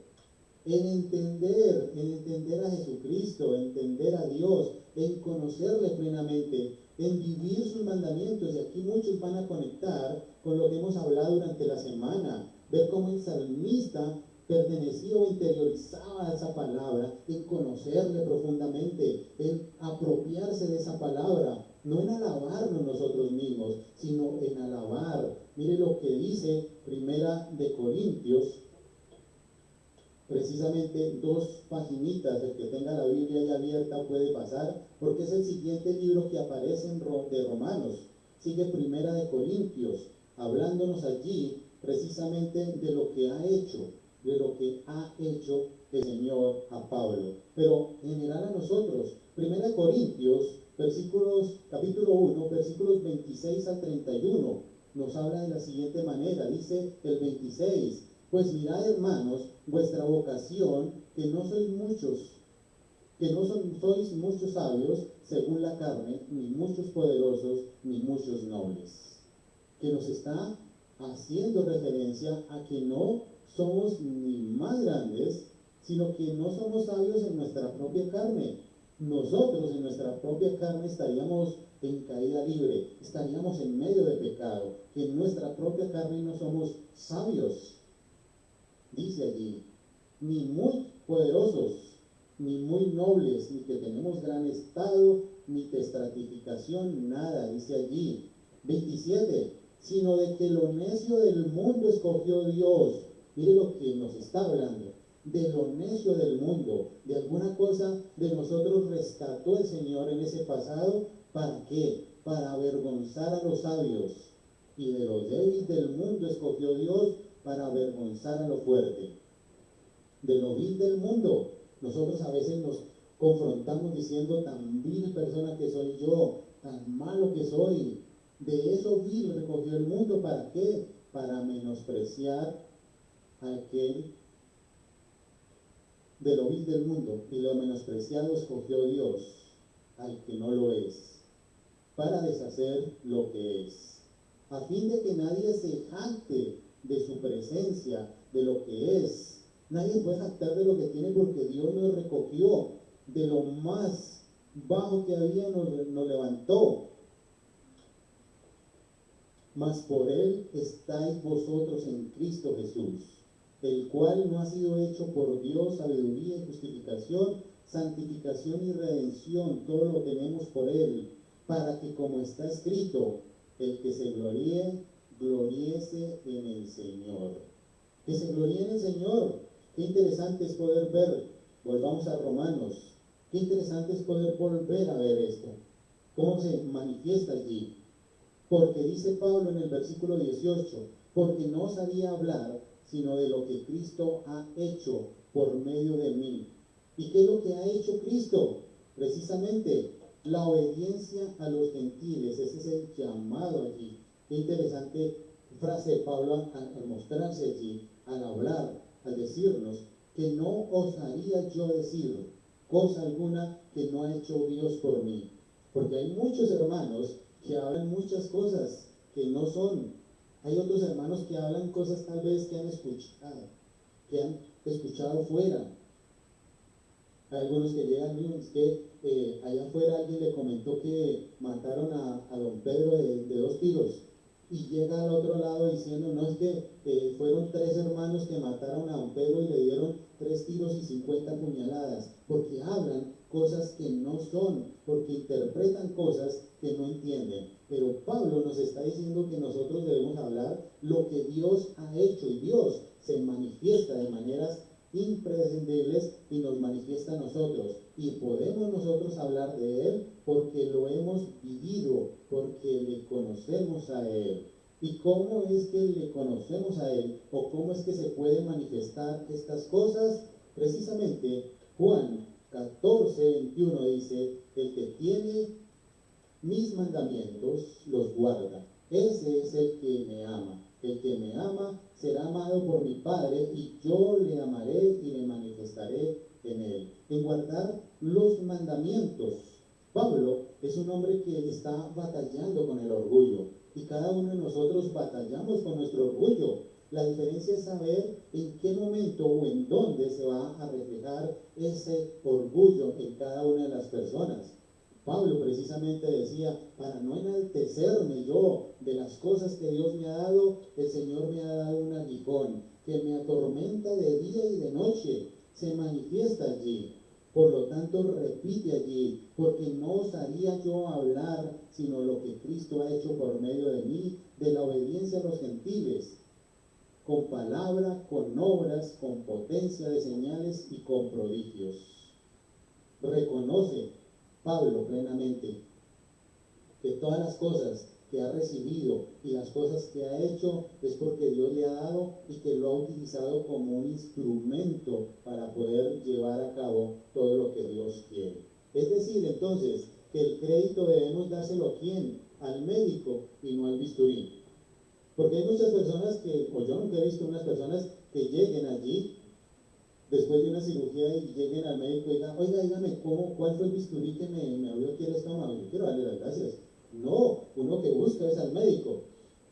En entender a Jesucristo, en entender a Dios, en conocerle plenamente, en vivir sus mandamientos. Y aquí muchos van a conectar con lo que hemos hablado durante la semana, ver cómo el salmista pertenecía o interiorizaba esa palabra, en conocerle profundamente, en apropiarse de esa palabra, no en alabarnos nosotros mismos, sino en alabar. Mire lo que dice Primera de Corintios, precisamente 2 paginitas. El que tenga la Biblia ya abierta puede pasar, porque es el siguiente libro que aparece de Romanos. Sigue Primera de Corintios, hablándonos allí precisamente de lo que ha hecho el Señor a Pablo, pero en general a nosotros. Primera de Corintios, capítulo 1, versículos 26 al 31, nos habla de la siguiente manera. Dice el 26: pues mirad, hermanos, vuestra vocación, que no sois muchos sabios según la carne, ni muchos poderosos, ni muchos nobles. Que nos está haciendo referencia a que no somos ni más grandes, sino que no somos sabios en nuestra propia carne. Nosotros en nuestra propia carne estaríamos en caída libre, estaríamos en medio de pecado, que en nuestra propia carne no somos sabios. Dice allí, ni muy poderosos, ni muy nobles, ni que tenemos gran estado, ni de estratificación, nada. Dice allí, 27, sino de que lo necio del mundo escogió Dios. Mire lo que nos está hablando, de lo necio del mundo, de alguna cosa de nosotros rescató el Señor en ese pasado. ¿Para qué? Para avergonzar a los sabios. Y de lo débil del mundo escogió Dios para avergonzar a lo fuerte. De lo vil del mundo. Nosotros a veces nos confrontamos diciendo: tan vil persona que soy yo, tan malo que soy. De eso vil recogió el mundo. ¿Para qué? Para menospreciar a aquel. De lo vil del mundo y lo menospreciado escogió Dios al que no lo es, para deshacer lo que es, a fin de que nadie se jacte de su presencia, de lo que es. Nadie puede jactar de lo que tiene, porque Dios nos recogió de lo más bajo que había, nos levantó. Mas por él estáis vosotros en Cristo Jesús, el cual no ha sido hecho por Dios sabiduría y justificación, santificación y redención. Todo lo tenemos por él, para que, como está escrito, el que se gloríe, gloríese en el Señor. Que se gloríe en el Señor. Qué interesante es poder ver. Volvamos a Romanos. Qué interesante es poder volver a ver esto, cómo se manifiesta allí. Porque dice Pablo en el versículo 18, porque no sabía hablar sino de lo que Cristo ha hecho por medio de mí. ¿Y qué es lo que ha hecho Cristo? Precisamente la obediencia a los gentiles. Ese es el llamado allí. Qué interesante frase de Pablo al mostrarse allí, al hablar, al decirnos que no osaría yo decir cosa alguna que no ha hecho Dios por mí. Porque hay muchos hermanos que hablan muchas cosas que no son. Hay otros hermanos que hablan cosas tal vez que han escuchado fuera. Hay algunos que llegan, es que allá afuera alguien le comentó que mataron a don Pedro de 2 tiros, y llega al otro lado diciendo: no, es que fueron 3 hermanos que mataron a don Pedro y le dieron 3 tiros y 50 puñaladas, porque hablan cosas que no son, porque interpretan cosas que no entienden. Pero Pablo nos está diciendo que nosotros debemos hablar lo que Dios ha hecho, y Dios se manifiesta de maneras imprescindibles y nos manifiesta a nosotros, y podemos nosotros hablar de él porque lo hemos vivido, porque le conocemos a él. ¿Y cómo es que le conocemos a Él? ¿O cómo es que se pueden manifestar estas cosas? Precisamente Juan 14:21 dice, el que tiene mis mandamientos los guarda. Ese es el que me ama. El que me ama será amado por mi Padre y yo le amaré y me manifestaré en él. En guardar los mandamientos. Pablo es un hombre que está batallando con el orgullo y cada uno de nosotros batallamos con nuestro orgullo. La diferencia es saber en qué momento o en dónde se va a reflejar ese orgullo en cada una de las personas. Pablo precisamente decía, para no enaltecerme yo de las cosas que Dios me ha dado, el Señor me ha dado un aguijón que me atormenta de día y de noche, se manifiesta allí. Por lo tanto, repite allí, porque no osaría yo hablar sino lo que Cristo ha hecho por medio de mí, de la obediencia a los gentiles, con palabra, con obras, con potencia de señales y con prodigios. Reconoce Pablo plenamente que todas las cosas que ha recibido y las cosas que ha hecho es porque Dios le ha dado y que lo ha utilizado como un instrumento para poder llevar a cabo todo lo que Dios quiere. Es decir, entonces, que el crédito debemos dárselo ¿a quién? Al médico y no al bisturí. Porque hay muchas personas que, o yo nunca he visto unas personas que lleguen allí después de una cirugía y lleguen al médico y digan, oiga, dígame, ¿cuál fue el bisturí que me abrió aquí el estómago? Yo quiero darle las gracias. No, uno que busca es al médico.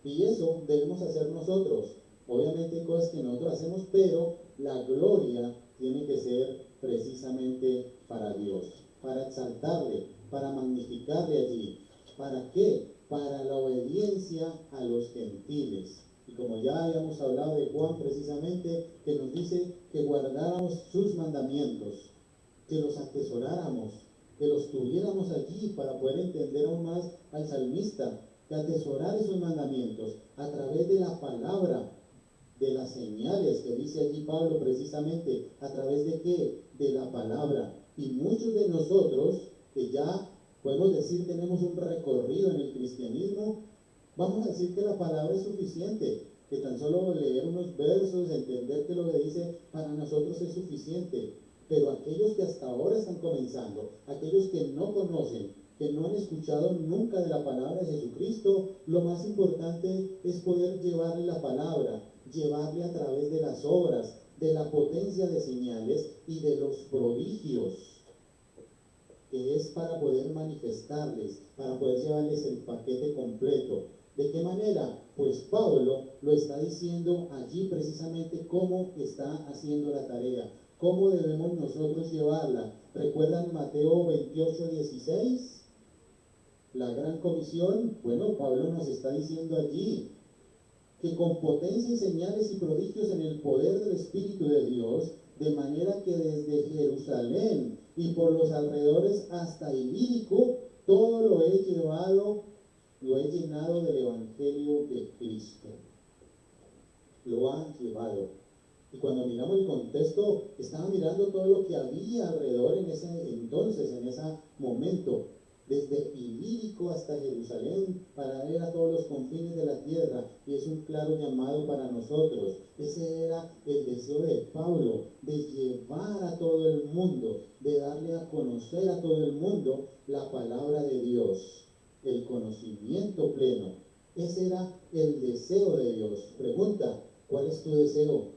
Y eso debemos hacer nosotros. Obviamente hay cosas que nosotros hacemos, pero la gloria tiene que ser precisamente para Dios, para exaltarle, para magnificarle allí. ¿Para qué? Para la obediencia a los gentiles. Y como ya habíamos hablado de Juan precisamente, que nos dice que guardáramos sus mandamientos, que los atesoráramos, que los tuviéramos allí para poder entender aún más al salmista, que atesorar esos mandamientos a través de la palabra, de las señales que dice allí Pablo precisamente, a través de qué? De la palabra. Y muchos de nosotros que ya podemos decir tenemos un recorrido en el cristianismo, vamos a decir que la palabra es suficiente, que tan solo leer unos versos, entender que lo que dice para nosotros es suficiente. Pero aquellos que hasta ahora están comenzando, aquellos que no conocen, que no han escuchado nunca de la palabra de Jesucristo, lo más importante es poder llevarle la palabra, llevarle a través de las obras, de la potencia de señales y de los prodigios, que es para poder manifestarles, para poder llevarles el paquete completo. ¿De qué manera? Pues Pablo lo está diciendo allí precisamente cómo está haciendo la tarea, cómo debemos nosotros llevarla. ¿Recuerdan Mateo 28:16? La gran comisión. Bueno, Pablo nos está diciendo allí que con potencia y señales y prodigios en el poder del Espíritu de Dios, de manera que desde Jerusalén y por los alrededores hasta Ilírico, todo lo he llenado del Evangelio de Cristo. Lo ha llevado. Y cuando miramos el contexto, estaba mirando todo lo que había alrededor en ese entonces, en ese momento, desde Ilírico hasta Jerusalén, para ir a todos los confines de la tierra, y es un claro llamado para nosotros. Ese era el deseo de Pablo, de llevar a todo el mundo, de darle a conocer a todo el mundo la palabra de Dios, el conocimiento pleno. Ese era el deseo de Dios. Pregunta, ¿cuál es tu deseo?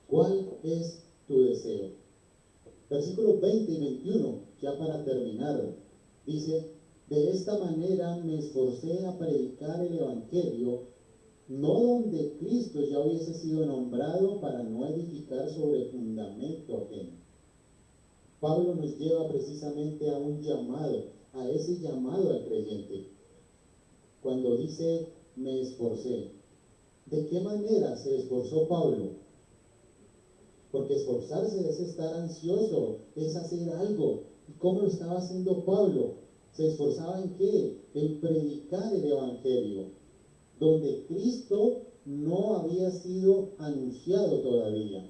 ¿Cuál es tu deseo? Versículos 20 y 21, ya para terminar. Dice, de esta manera me esforcé a predicar el Evangelio, no donde Cristo ya hubiese sido nombrado, para no edificar sobre fundamento ajeno. Pablo nos lleva precisamente a un llamado, a ese llamado al creyente. Cuando dice, me esforcé. ¿De qué manera se esforzó Pablo? Porque esforzarse es estar ansioso, es hacer algo. ¿Y cómo lo estaba haciendo Pablo? ¿Se esforzaba en qué? En predicar el Evangelio, donde Cristo no había sido anunciado todavía.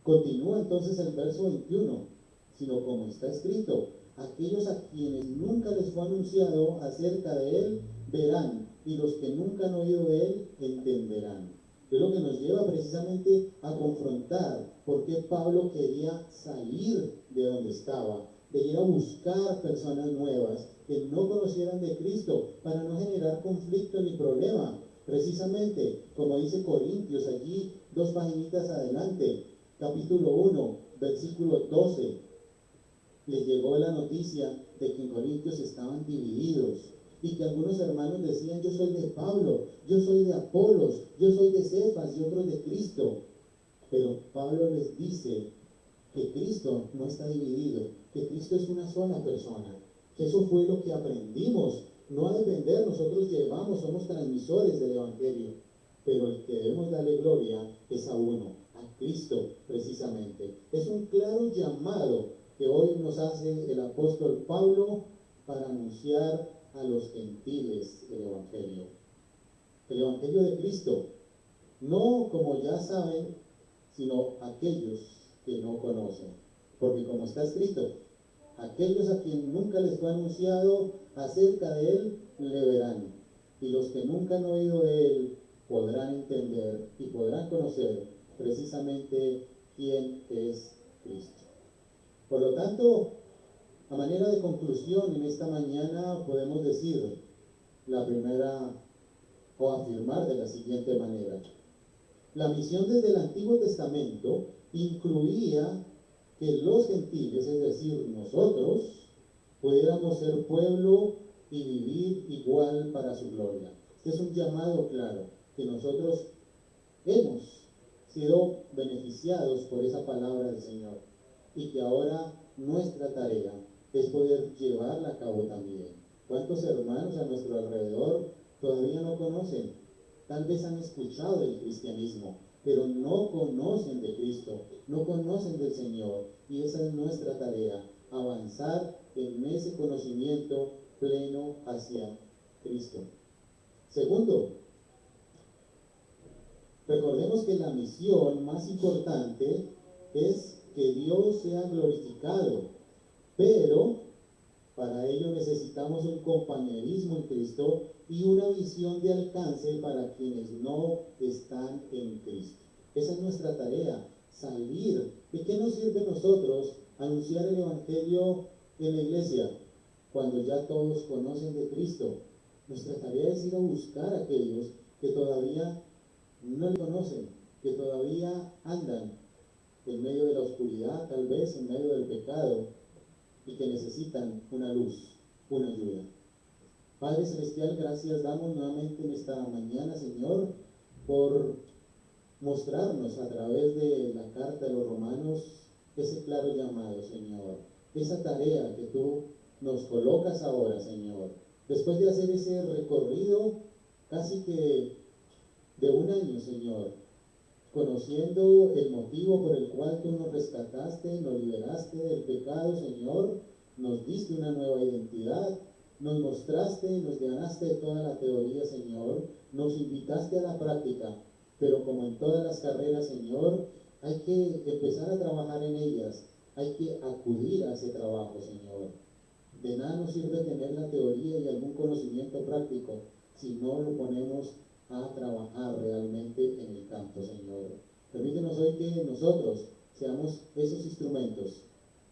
Continúa entonces el verso 21. sino como está escrito: aquellos a quienes nunca les fue anunciado acerca de Él verán, y los que nunca han oído de Él entenderán. Es lo que nos lleva precisamente a confrontar por qué Pablo quería salir de donde estaba, de ir a buscar personas nuevas que no conocieran de Cristo, para no generar conflicto ni problema. Precisamente, como dice Corintios allí, 2 paginitas adelante, capítulo 1, versículo 12, les llegó la noticia de que en Corintios estaban divididos y que algunos hermanos decían: yo soy de Pablo, yo soy de Apolos, yo soy de Cefas y otros de Cristo. Pero Pablo les dice que Cristo no está dividido, que Cristo es una sola persona, que eso fue lo que aprendimos, no a depender, nosotros llevamos, somos transmisores del Evangelio, pero el que debemos darle gloria es a uno, a Cristo precisamente. Es un claro llamado que hoy nos hace el apóstol Pablo para anunciar a los gentiles el Evangelio de Cristo, no como ya saben, sino aquellos que no conocen, porque como está escrito: aquellos a quien nunca les fue anunciado acerca de Él le verán, y los que nunca han oído de Él podrán entender y podrán conocer precisamente quién es Cristo. Por lo tanto, a manera de conclusión, en esta mañana podemos decir la primera, o afirmar de la siguiente manera: la misión desde el Antiguo Testamento incluía que los gentiles, es decir, nosotros, pudiéramos ser pueblo y vivir igual para su gloria. Este es un llamado claro, que nosotros hemos sido beneficiados por esa palabra del Señor, y que ahora nuestra tarea es poder llevarla a cabo también. ¿Cuántos hermanos a nuestro alrededor todavía no conocen? Tal vez han escuchado del cristianismo, pero no conocen de Cristo, no conocen del Señor, y esa es nuestra tarea: avanzar en ese conocimiento pleno hacia Cristo. Segundo, recordemos que la misión más importante es que Dios sea glorificado, pero para ello necesitamos un compañerismo en Cristo y una visión de alcance para quienes no están en Cristo. Esa es nuestra tarea, salir. ¿De qué nos sirve a nosotros anunciar el Evangelio en la iglesia cuando ya todos conocen de Cristo? Nuestra tarea es ir a buscar a aquellos que todavía no le conocen, que todavía andan en medio de la oscuridad, tal vez en medio del pecado, y que necesitan una luz, una ayuda. Padre Celestial, gracias damos nuevamente en esta mañana, Señor, por mostrarnos a través de la carta de los Romanos ese claro llamado, Señor, esa tarea que tú nos colocas ahora, Señor, después de hacer ese recorrido casi que de un año, Señor, conociendo el motivo por el cual tú nos rescataste, nos liberaste del pecado, Señor, nos diste una nueva identidad, nos mostraste, nos ganaste toda la teoría, Señor, nos invitaste a la práctica, pero como en todas las carreras, Señor, hay que empezar a trabajar en ellas, hay que acudir a ese trabajo, Señor. De nada nos sirve tener la teoría y algún conocimiento práctico si no lo ponemos a trabajar realmente en el campo, Señor. Permítenos hoy que nosotros seamos esos instrumentos,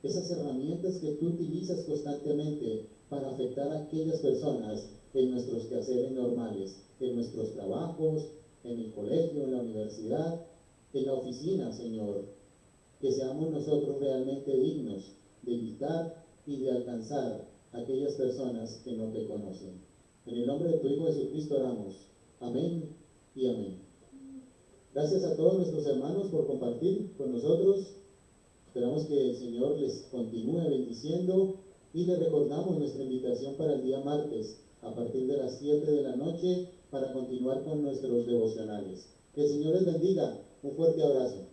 esas herramientas que tú utilizas constantemente para afectar a aquellas personas en nuestros quehaceres normales, en nuestros trabajos, en el colegio, en la universidad, en la oficina, Señor. Que seamos nosotros realmente dignos de invitar y de alcanzar a aquellas personas que no te conocen. En el nombre de tu Hijo Jesucristo oramos. Amén y amén. Gracias a todos nuestros hermanos por compartir con nosotros. Esperamos que el Señor les continúe bendiciendo y les recordamos nuestra invitación para el día martes a partir de las 7 de la noche para continuar con nuestros devocionales. Que el Señor les bendiga. Un fuerte abrazo.